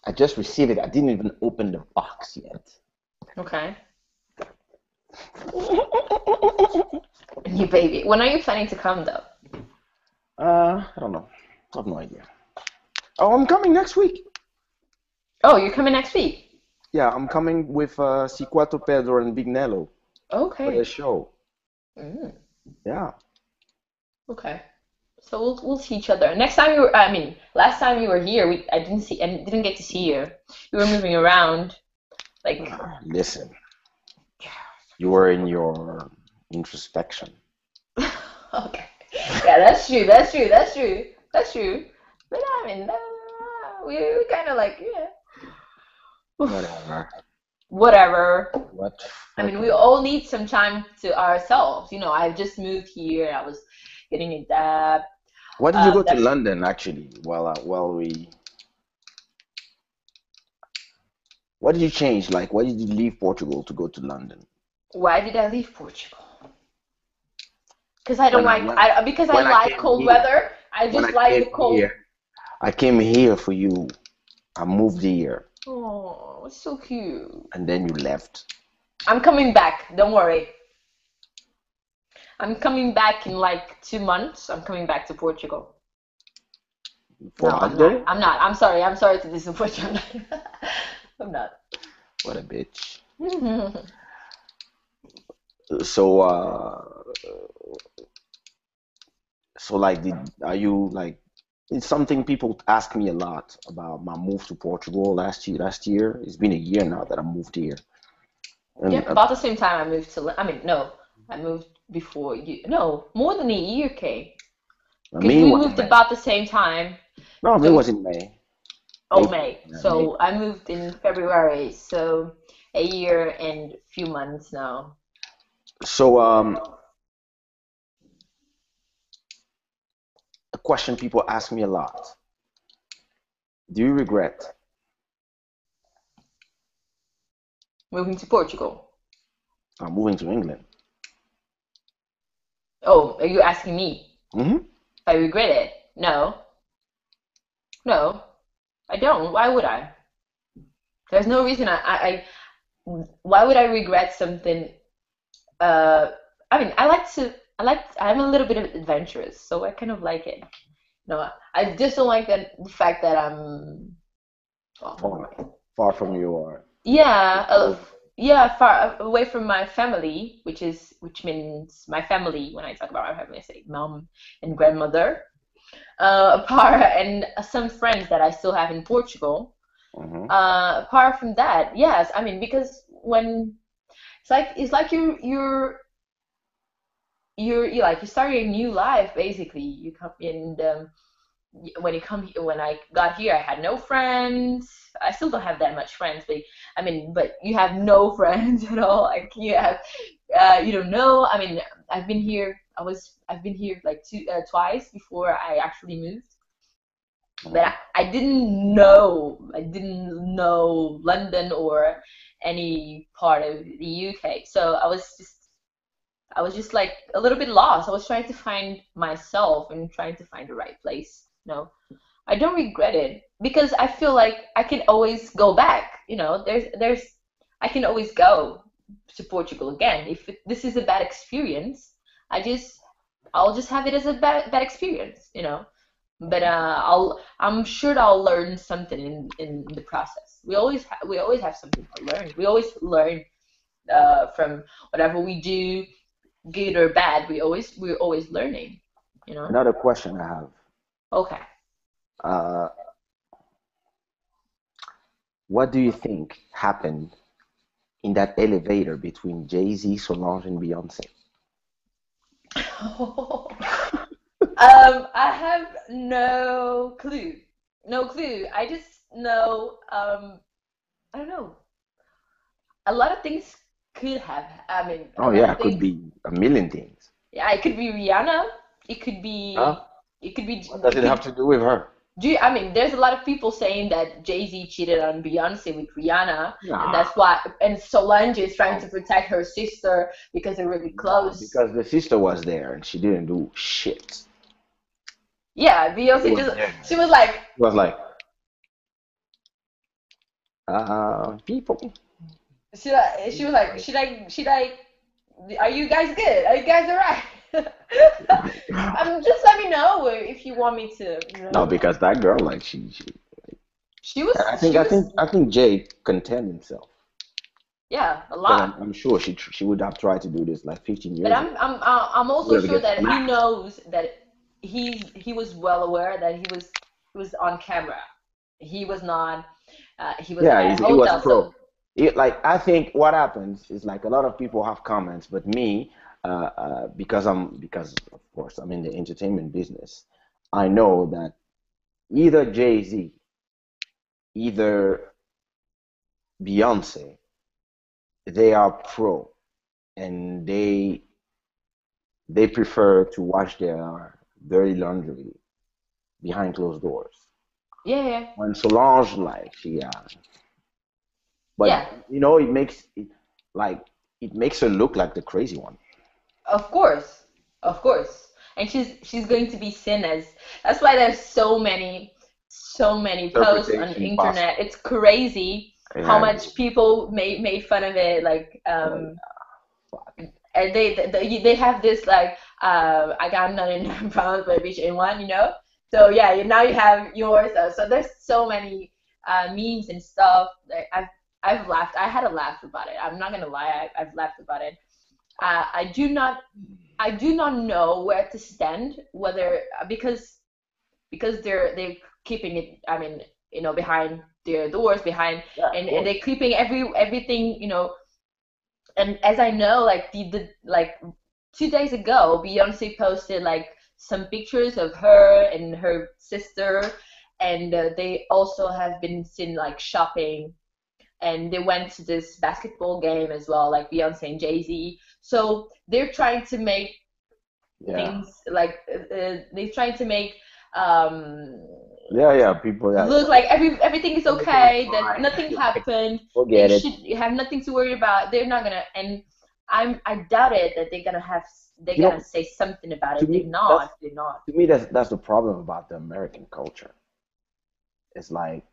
I just received it. I didn't even open the box yet. Okay. New baby. When are you planning to come though? I don't know. I have no idea. Oh, I'm coming next week. Oh, you're coming next week. Yeah, I'm coming with C4 Pedro and Big Nello for their Okay. show. Mm, Yeah. okay. So we'll see each other. Next time you were, I mean, last time you were here, I didn't get to see you. You were moving around. Like, Listen, you were in your introspection. okay. Yeah, that's true. That's true. That's true. That's true. But I mean, we kind of like, yeah. Oof. Whatever. Whatever. What I mean, we fucking. all need some time to ourselves. You know, I've just moved here. I was getting a dab. Why did you go to That's London actually? While we. What did you change? Like, why did you leave Portugal to go to London? why did I leave Portugal? Because I don't When I like when I because I when I like came cold here, weather. I when just I like came the cold. here, I came here for you. I moved here, Oh, it's so cute. and then you left I'm coming back. Don't worry. I'm coming back in like 2 months. I'm coming back to Portugal. No, for I'm not. holiday. I'm not. I'm sorry. I'm sorry to disappoint you. I'm not. What a bitch. I'm not. So like, are you like? It's something people ask me a lot about my move to Portugal last year. Last year, it's been a year now that I moved here, and Yep, about the same time I moved to. I mean, no, I moved before you. No, more than a year, Kay. Because me we was in moved May. about the same time. No, me So was in May. oh, April. May. Yeah, May. So I moved in February. So a year and few months now. So a question people ask me a lot: do you regret Moving to Portugal. moving to England? Oh, are you asking me Hmm. if I regret it? No, no, I don't. Why would I? There's no reason why would I regret something? Uh, I mean, I'm a little bit adventurous, so I kind of like it. No, I just don't like the fact that I'm, oh, never Far, mind. far from your Yeah, home. yeah, far away from my family, which means my family. When I talk about my family, I say mom and grandmother. Apart and some friends that I still have in Portugal. Hmm. Apart from that, yes, I mean because when it's like you're like you're starting a new life basically. You come in when I got here, I had no friends. I still don't have that much friends, but I mean, but you have no friends at all. Like you don't know. I mean, I've been here like twice before I actually moved, but Hmm. I didn't know London or any part of the UK. So I was just like a little bit lost. I was trying to find myself and trying to find the right place. No, I don't regret it because I feel like I can always go back. I can always go to Portugal again. If this is a bad experience, I just I'll just have it as a bad experience. But I'm sure I'll learn something in the process. We always have something to learn. We always learn from whatever we do, good or bad. We're always learning. You know. Another question I have. Okay. Uh, what do you think happened in that elevator between Jay-Z, Solange, and Beyonce? I have no clue. No clue. I just know. I don't know. A lot of things could have. I mean, a Oh lot yeah, of it could things. be a million things. Yeah, it could be Rihanna. It could Huh? be. It could be. What does It it have could. to do with her? I mean, there's a lot of people saying that Jay-Z cheated on Beyonce with Rihanna, and Nah, that's why. And Solange is trying to no, protect her sister because they're really no, close. because the sister was there and she didn't do shit. Yeah, She Beyonce was just. She there. was like, She was like, people. she like, are you guys good? Are you guys alright? Just let me know if you want me to. No, because that girl, like she She was, I think she I was, think I think Jay content himself yeah, a because lot. I'm sure she would have tried to do this like 15 But years ago. I'm She would also have sure get that he smacked. knows that he was well aware that he was on camera. He was not. He was Yeah, at a he was hotel, so pro. Like I think what happens is like a lot of people have comments, but me, because of course I'm in the entertainment business, I know that either Jay-Z, either Beyonce, they are pro and they prefer to wash their dirty laundry behind closed doors. yeah, yeah, When Solange, like but yeah. it makes it like it makes her look like the crazy one. Of course, of course. And she's going to be seen as. That's why there's so many posts on the Interpretation internet. possible. It's crazy how Yeah. much people made fun of it. Like Oh yeah. Fuck. and they have this like I got another pounds but each in one, So yeah, now you have yours. So there's so many memes and stuff. That I've laughed. I had a laugh about it. I'm not gonna lie. I've laughed about it. I do not know where to stand. Whether because they're keeping it. I mean, behind their doors, behind Yeah, of and course. they're keeping everything. And as I know, like the like 2 days ago, Beyonce posted like some pictures of her and her sister, and they also have been seen like shopping, and they went to this basketball game as well, like Beyonce and Jay Z. So they're trying to make Yeah. things like they're trying to make um, Yeah, yeah. People that look like everything is everything is okay, that fine. nothing Like happened. They forget it. should have nothing to worry about. They're not gonna, and I doubt it that they're gonna have. they You gotta know, say something about to it. me, that's They're not. to me that's the problem about the American culture. It's like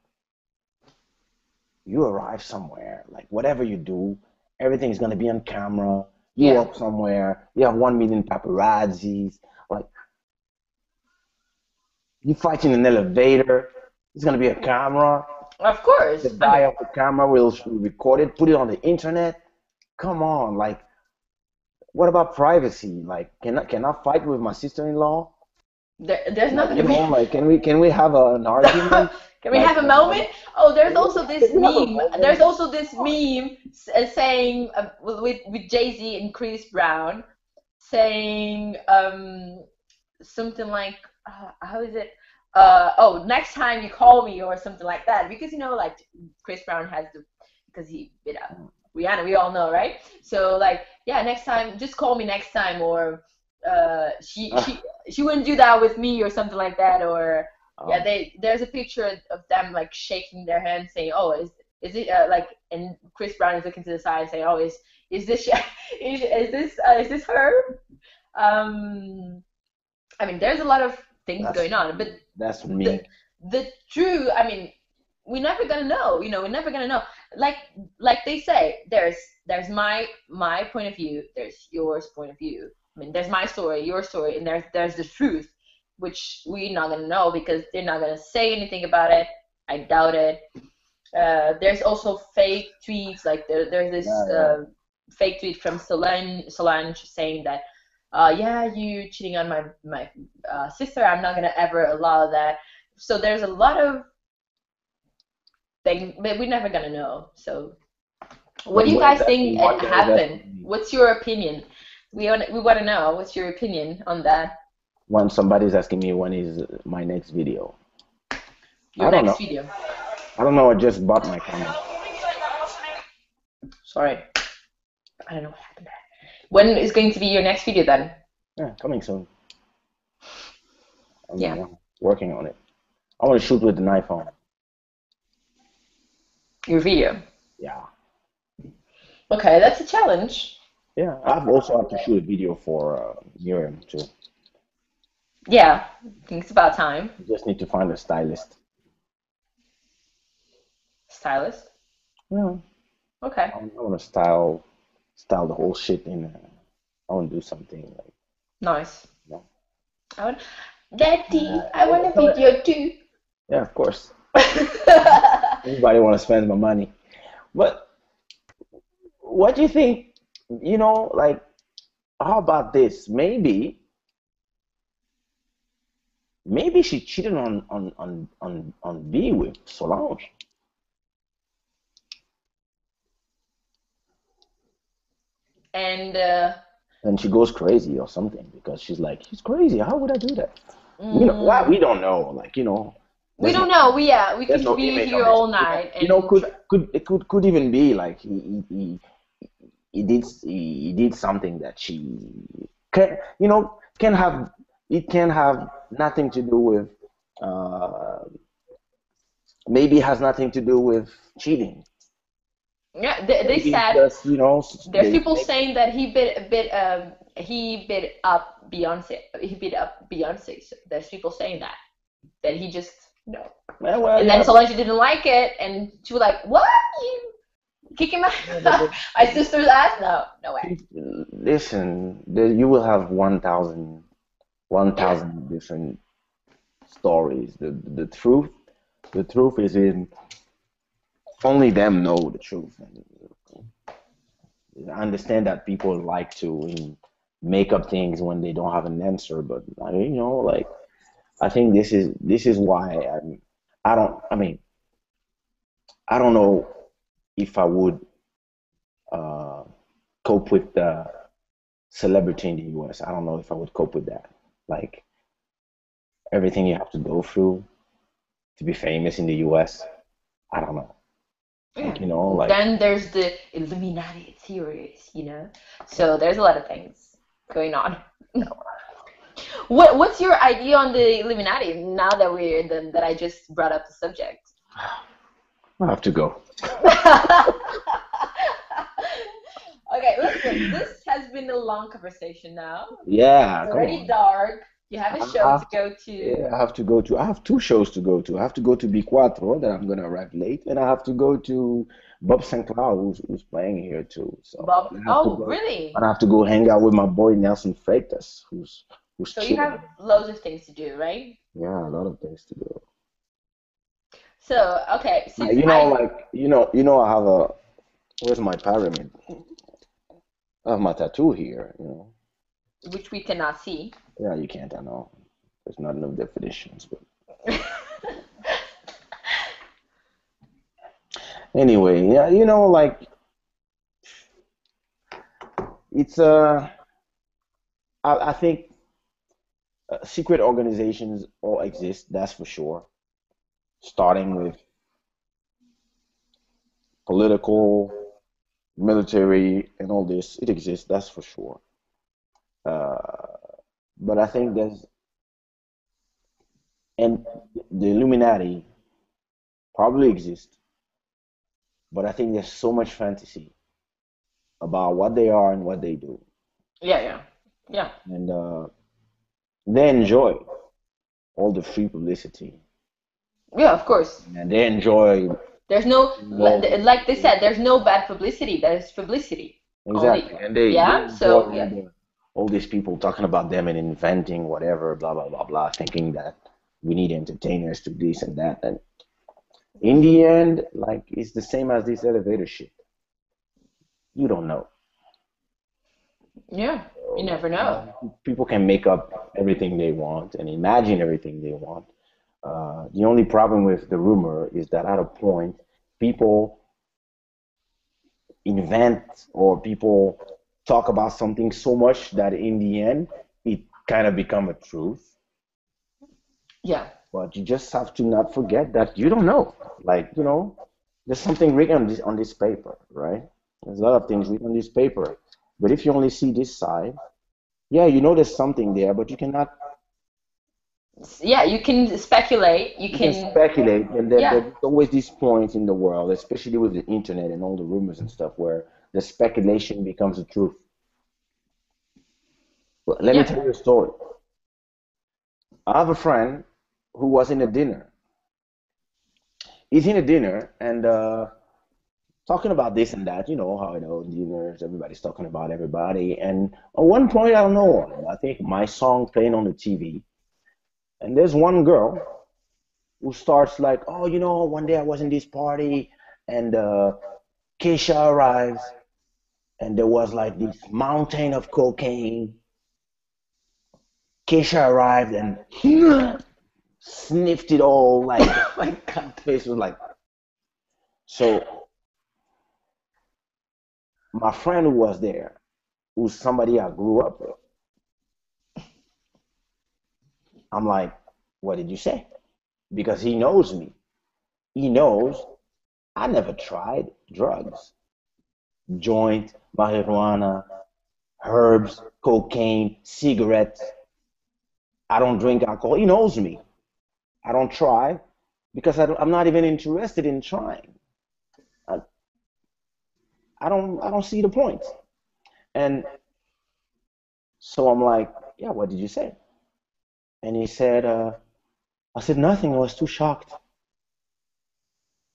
you arrive somewhere, like whatever you do, everything is gonna be on camera. You Yeah, walk somewhere, you have 1 million paparazzis. Like you fight in an elevator, it's gonna be a camera. of The course. I guy mean, of the camera will record it, put it on the internet. Come on, like what about privacy? Like can I fight with my sister-in-law? there's not Like gonna be. like can we have an argument? Can we Like have a moment? Oh, there's can we, also this can we have a meme. There's moment? also this meme saying with Jay-Z and Chris Brown saying something like how is it? Oh, next time you call me or something like that because like Chris Brown has the because he bit up Rihanna, we all know, right? So like yeah, next time just call me next time or she Uh, she she wouldn't do that with me or something like that or yeah, um, there's a picture of them like shaking their hands saying, "Oh, is it like?" And Chris Brown is looking to the side saying, "Oh, is this is this her?" I mean, there's a lot of things that's going on, but that's the me. the true, I mean, we're never gonna know. We're never gonna know. Like like they say, there's my point of view, there's yours point of view. I mean, there's my story, your story, and there's the truth, which we're not gonna know because they're not gonna say anything about it. I doubt it. There's also fake tweets. Like there's this Yeah, yeah. fake tweet from Solange saying that, yeah, you cheating on my sister. I'm not gonna ever allow that. So there's a lot of things, but we're never gonna know. So what But do you what guys exactly? think What does that happened? mean? What's your opinion? We want to know what's your opinion on that. When somebody's asking me when is my next video, Your I don't next know. video. I don't know. I just bought my camera. Sorry, I don't know what happened there. When is going to be your next video then? Yeah, coming soon. Yeah, Working on it. I want to shoot with an iPhone. your video. Yeah, Okay, that's a challenge. yeah. I've also had to shoot a video for Miriam too. Yeah, I think it's about time. You just need to find a stylist. Stylist. Yeah, Okay. I want to style the whole shit in. I want to do something like Nice. you know. I want, Daddy, I want Yeah, a video too. yeah, of course. Everybody want to spend my money, but what do you think? Like how about this? Maybe she cheated on B with Solange, And and she goes crazy or something because she's like, she's crazy. How would I do that? Why we mm, don't know. Like we there's no don't know. We there's could no be image on here his. all night Could it could even be like he did something that she can have it can have nothing to do with uh maybe it has nothing to do with cheating. yeah. They Maybe it's said just there's they people make saying that he bit up Beyonce. He beat up Beyonce. So there's people saying that he just no. well And then yeah Solange didn't like it, and she was like, "What? You kicking my yeah but my sister's ass? No, no way." listen you will have 1,000 different stories. The truth is in only them know the truth. And I understand that people like to make up things when they don't have an answer, but like I think this is why I don't. I mean, I don't know if I would uh, cope with the celebrity in the U.S. I don't know if I would cope with that. Like everything you have to go through to be famous in the U.S. I don't know. Yeah. Like Then there's the Illuminati theories. So there's a lot of things going on. What's your idea on the Illuminati now that that I just brought up the subject? I have to go. Okay, listen, this has been a long long conversation now. Yeah, It's come already on. dark. You have a I show to have to, go to. yeah, I have to go to. I have two shows to go to. I have to go to B Quattro that I'm gonna arrive late, and I have to go to Bob St. Cloud who's playing here too. So Bob. and I have to Oh, go and really? I have to go hang out with my boy Nelson Freitas, who's So you chilling. have loads of things to do, right? Yeah, a lot of things to do. So, okay, Like since I, I have a where's my pyramid? I have my tattoo here. which we cannot see. Yeah, you can't. I know. There's not enough definitions, but anyway, yeah, like it's I think secret organizations all exist. That's for sure. Starting with political, military, and all this, it exists. That's for sure. Uh, but I think and the Illuminati probably exist. But I think there's so much fantasy about what they are and what they do, Yeah, yeah, yeah, and they enjoy all the free publicity, yeah. Of course, and they enjoy there's no involving. like they said, there's no bad publicity. There's publicity only. Exactly, and they Yeah. enjoy So yeah, all these people talking about them and inventing whatever, blah blah blah blah, thinking that we need entertainers to this and that, and in the end, like it's the same as this elevator shit. You don't know. yeah. You Like never know. people can make up everything they want and imagine everything they want. The only problem with the rumor is that at a point, people invent or people talk about something so much that in the end it kind of become a truth. Yeah, But you just have to not forget that you don't know. Like, there's something written on this paper, right? There's a lot of things written on this paper. But if you only see this side, yeah, you know there's something there, but yeah. You can speculate. You you can can. speculate, and then Yeah, there's always these points in the world, especially with the internet and all the rumors and stuff, where the speculation becomes the truth. But let me yeah. tell you a story. I have a friend who was in a dinner. He's in a dinner and talking about this and that. You know how dinners, everybody's talking about everybody. And at one point, I don't know, I think my song playing on the TV, and there's one girl who starts like, oh, one day I was in this party and Kaysha arrives and there was like this mountain of cocaine. Kaysha arrived and sniffed it all like Oh my God. face was like so my friend who was there, who's somebody I grew up with, I'm like, what did you say? Because he knows me. He knows I never tried drugs, joint, marijuana, herbs, cocaine, cigarettes. I don't drink alcohol. He knows me. I don't try because I'm not even interested in trying. I, I don't see the point. And so I'm like, yeah, what did you say? And he said, I said nothing. I was too shocked.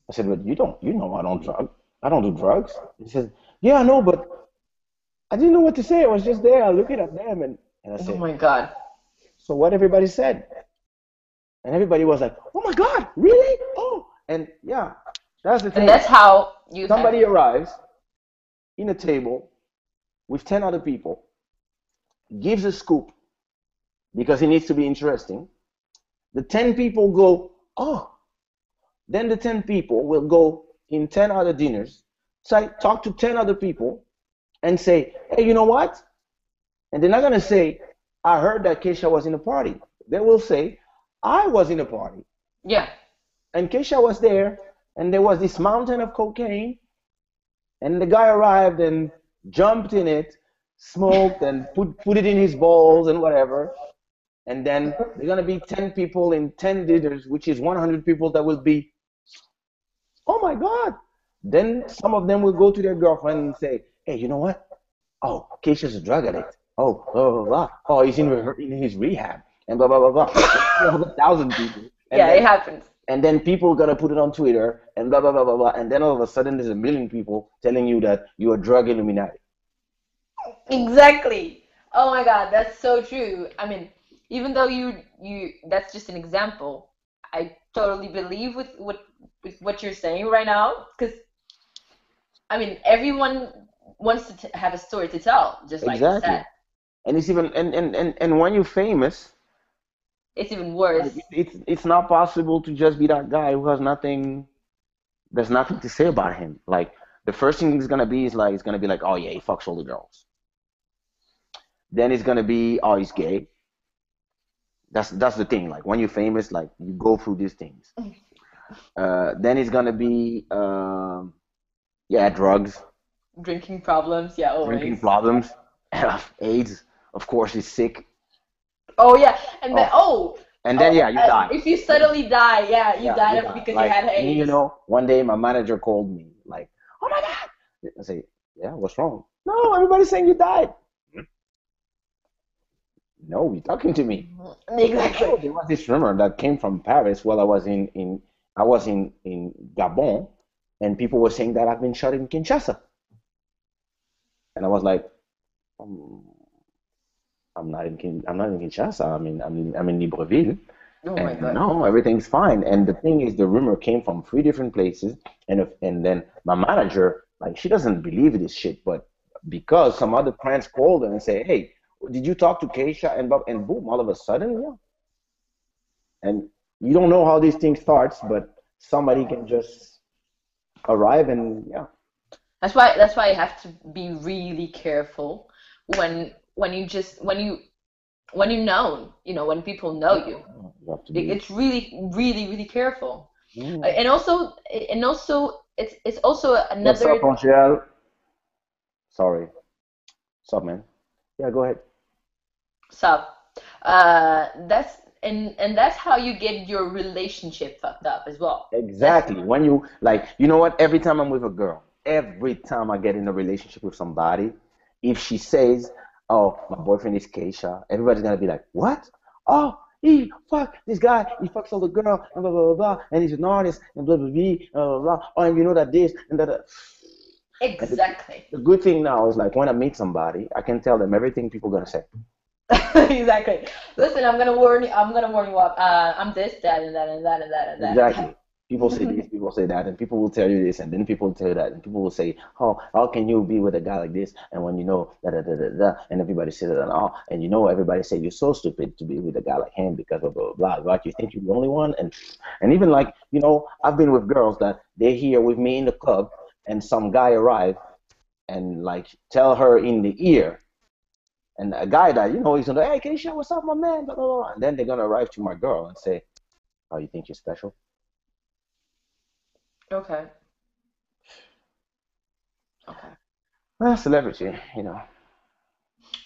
I said, but you know I don't do drugs. He said, yeah, I know, but I didn't know what to say. I was just there looking at them, and I Oh said, my God. so what everybody said, and everybody was like, oh my God, really? Oh, and yeah, that's the And thing. that's how you have. Somebody arrives in a table with 10 other people, gives a scoop because it needs to be interesting. The 10 people go, oh, then the 10 people will go in 10 other dinners, talk to 10 other people, and say, hey, you know what? And they're not going to say, I heard that Keisha was in a party. They will say, I was in a party. Yeah. And Keisha was there, and there was this mountain of cocaine, and the guy arrived and jumped in it, smoked, and put it in his balls and whatever. And then there are going to be 10 people in 10 dinners, which is 100 people that will be, oh my God. Then some of them will go to their girlfriend and say, hey, you know what? Oh, Keisha's a drug addict. Oh, blah blah blah. Oh, he's in his rehab and blah blah blah blah. And you have 1,000 people, Yeah, it happens. and then people gonna put it on Twitter and blah blah blah blah blah, and then all of a sudden there's a million people telling you that you're a drug Illuminati. Exactly. Oh my God, that's so true. I mean, even though you that's just an example, I totally believe with what you're saying right now, because I mean, everyone wants to have a story to tell, just like you said. Exactly. And it's even and when you're famous, It's even like worse. it's not possible to just be that guy who has nothing. There's nothing to say about him. Like the first thing he's gonna be is like it's gonna be like, oh yeah, he fucks all the girls. Then it's gonna be, oh, he's gay. That's the thing. Like when you're famous, like you go through these things. Then it's gonna be, yeah, drugs, Drinking problems, yeah, drinking always. problems, AIDS. Of course, he's sick. Oh yeah, and then Oh, oh, and then yeah, you die. if you suddenly die, yeah, you Yeah, you died of die. because you Like had me, AIDS. one day my manager called me, like, oh my God. I say, yeah, what's wrong? No, everybody's saying you died. No, you're talking to me. Exactly. Oh, there was this rumor that came from Paris while I was I was in Gabon, and people were saying that I've been shot in Kinshasa, and I was like, um, I'm not in Kinshasa. I'm in Libreville, Oh my and God. no, everything's fine. And the thing is, the rumor came from three different places, and then my manager, like, she doesn't believe this shit, but because some other friends called her and say, hey, did you talk to Keisha and Bob? And boom, all of a sudden, yeah. And you don't know how these things starts, but somebody can just arrive and yeah. That's why you have to be really careful when you just when you know, when people know Yeah, you. you have to be. It's really, really, really careful. Mm. And also it's also What's up, another Montreal? Sorry. What's up, man? Yeah, go ahead. sub. And that's how you get your relationship fucked up as well. That's Exactly. When you like, you know what? Every time I'm with a girl, every time I get in a relationship with somebody, if she says, "Oh, my boyfriend is Keisha," everybody's gonna be like, "What? Oh, he fuck this guy. He fucks all the girl and blah blah blah blah, and he's an artist and blah blah blah blah blah. Oh, and you know that this and that." And exactly. the good thing now is like when I meet somebody, I can tell them everything people gonna say. Exactly. Listen, I'm gonna warn you up. I'm this, that, and that, and that, and that, and Exactly. People say this, that. people say that, and people will tell you this, and then people will tell you that, and people will say, "Oh, how can you be with a guy like this?" And when you know da da da da da, and everybody says that, and all, and everybody say you're so stupid to be with a guy like him because of blah blah blah. But you think you're the only one, and even like I've been with girls that they're here with me in the club, and some guy arrive and like tell her in the ear, and a guy that he's gonna, hey Keisha, what's up, my man, blah blah blah, and then they're gonna arrive to my girl and say, "Oh, you think you're special?" Okay. Okay. Well, celebrity,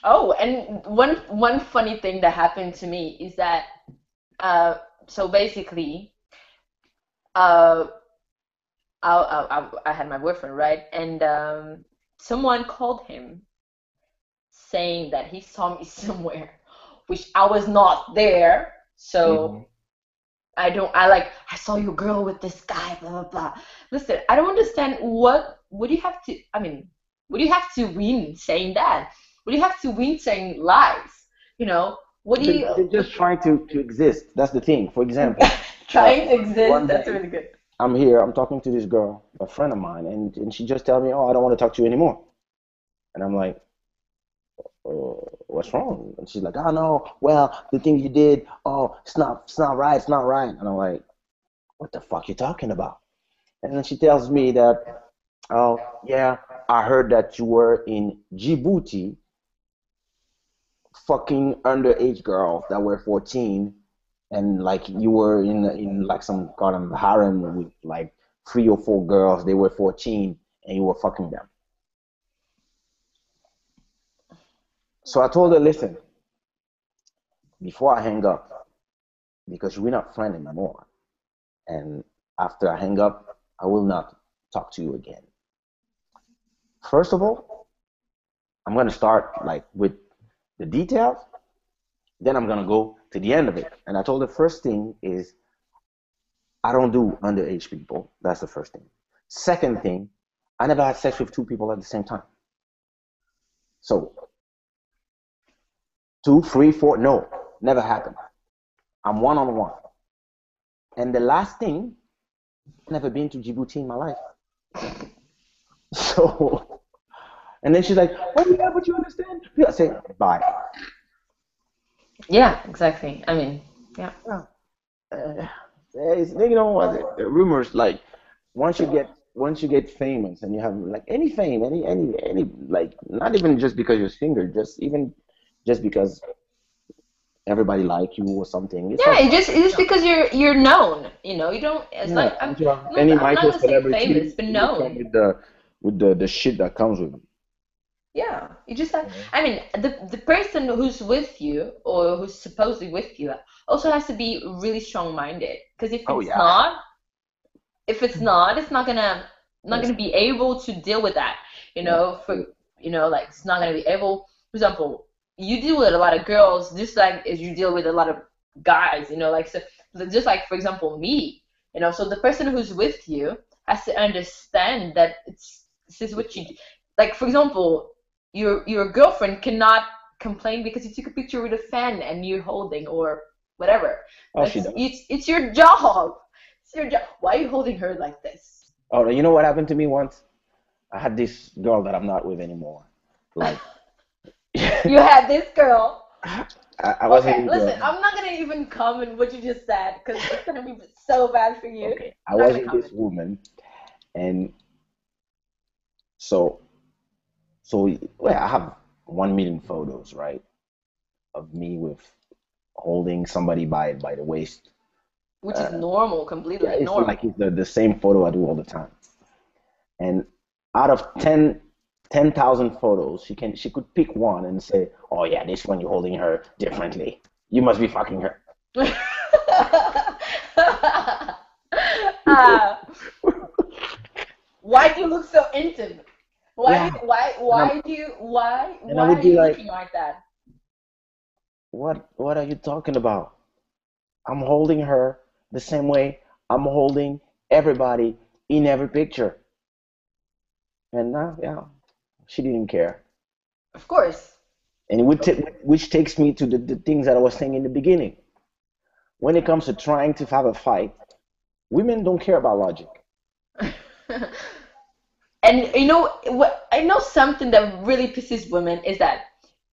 Oh, and one funny thing that happened to me is that uh so basically uh I had my boyfriend, right? And someone called him saying that he saw me somewhere, which I was not there. So hmm I saw your girl with this guy, blah blah blah. Listen, I don't understand what do you have to I mean, what do you have to win saying that? What do you have to win saying lies? You know, what do you they're what just trying to exist. That's the thing. For example, trying to exist? one That's day really good. I'm here, I'm talking to this girl, a friend of mine, and she just tells me, "Oh, I don't want to talk to you anymore." And I'm like, "What's wrong?" And she's like, "Oh no, well, the thing you did, oh, it's not right, it's not right." And I'm like, "What the fuck you talking about?" And then she tells me that, "Oh yeah, I heard that you were in Djibouti fucking underage girls that were 14, and like you were in like some kind of harem with like three or four girls. They were 14, and you were fucking them." So I told her, "Listen, before I hang up, because we're not friends anymore, and after I hang up, I will not talk to you again. First of all, I'm gonna start like with the details, then I'm gonna go to the end of it. And I told her first thing is I don't do underage people. That's the first thing. Second thing, I never had sex with two people at the same time. So two, three, four, no, never happened. I'm one on one. And the last thing, I've never been to Djibouti in my life. So, and then she's like, "Oh yeah, but you understand?" I say, "Bye." Yeah, exactly. I mean, yeah. Yeah. Uh, you know what? The rumors like once you get famous and you have like any fame, any like not even just because you're a singer, just even just because everybody like you or something. It's Yeah, like it's just because you're known, you know. You don't. It's yeah, like once you have any I'm not micro gonna say famous, celebrity, but you come known. with the shit that comes with it. Yeah, you just have. You know? I mean, the person who's with you or who's supposedly with you also has to be really strong-minded. Because Oh yeah. if it's not, it's not Yes. gonna be able to deal with that. You Yeah. know, like it's not gonna be able. For example, you deal with a lot of girls, just like as you deal with a lot of guys. You know, like so, just like for example me. You know, so the person who's with you has to understand that this is what you like. For example, your girlfriend cannot complain because you took a picture with a fan and you're holding or whatever. Oh, she does. It's your job. It's your job. Why are you holding her like this? Oh, you know what happened to me once? I had this girl that I'm not with anymore. Like, You had this girl. I was Okay, having listen, the I'm not gonna even comment what you just said because it's gonna be so bad for you. okay. I I'm not was gonna with this comment. woman, and so well, I have 1 million photos, right, of me with holding somebody by the waist. Which is Uh, normal, yeah, completely it's like normal. it's the same photo I do all the time. And out of 10,000 photos, she could pick one and say, "Oh yeah, this one you're holding her differently. You must be fucking her." uh, why do you look so intimate? Yeah, and I why would are be you like, looking like that? "What are you talking about? I'm holding her the same way I'm holding everybody in every picture." And now, yeah, she didn't care. Of course. And which takes me to the things that I was saying in the beginning. When it comes to trying to have a fight, women don't care about logic. And you know what? I know something that really pisses women is that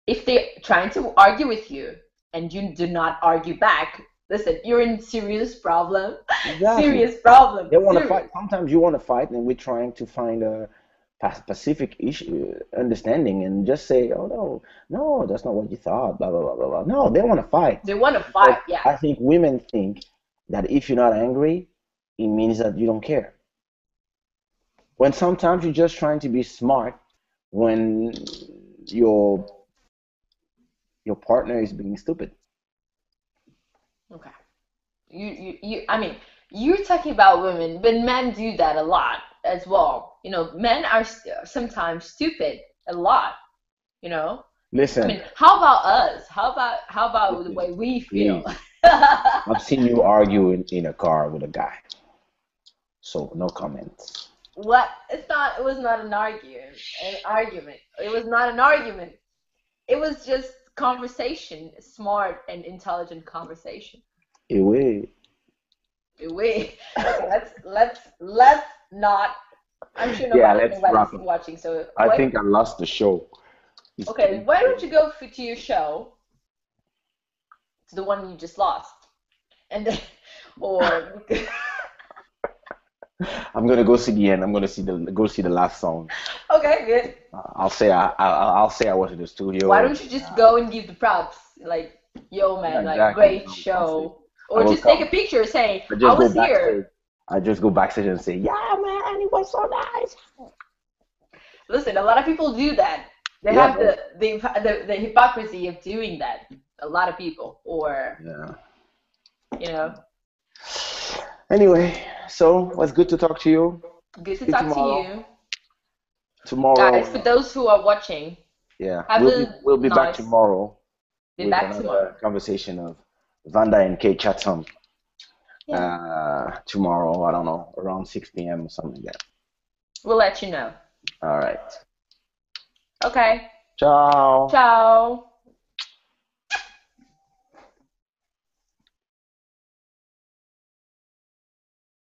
if they're trying to argue with you and you do not argue back, listen, you're in serious problem. Exactly. Serious problem. They want to Serious. fight. Sometimes you want to fight, and we're trying to find a pacific issue, understanding, and just say, "Oh no, no, that's not what you thought." Blah blah blah blah blah. No, they want to fight They want to because fight, yeah. I think women think that if you're not angry, it means that you don't care. When sometimes you're just trying to be smart when your your partner is being stupid. Okay. I mean, you're talking about women, but men do that a lot as well. You know, men are sometimes stupid a lot, you know? I Listen, mean, how about us? How about the listen, way we feel? please. I've seen you argue in a car with a guy, so no comments. What? It was not an argument. It was not an argument. It was just conversation, smart and intelligent conversation. Anyway, We okay, let's not. I'm sure yeah, let's nobody's wrap up. watching, so I why think I lost the show. It's okay, three why don't thirty. you go to your show, to the one you just lost, and then or I'm gonna go see the end. I'm gonna go see the last song. okay, good. I'll say I was in the Why studio. don't you just go and give the props? Like, yo, Yeah, man, like, exactly. great I'll say show. I Or will just take come. a picture saying, I I just go was here. backstage. I just go backstage and say, "Yeah, man, it was so nice." Listen, a lot of people do that. They Yeah, have no. the hypocrisy of doing that. A lot of people. Or, Yeah. you know, Anyway, so it was good to talk to you. good to See you talk to tomorrow. you. Tomorrow. Guys, for those who are watching, Yeah, Have a we'll be back nice. tomorrow Be with back tomorrow. another conversation of Vanda and Kay Chatham. Yeah. Tomorrow, I don't know, around 6 p.m. or something like that. We'll let you know. All right. Okay. Ciao. Ciao.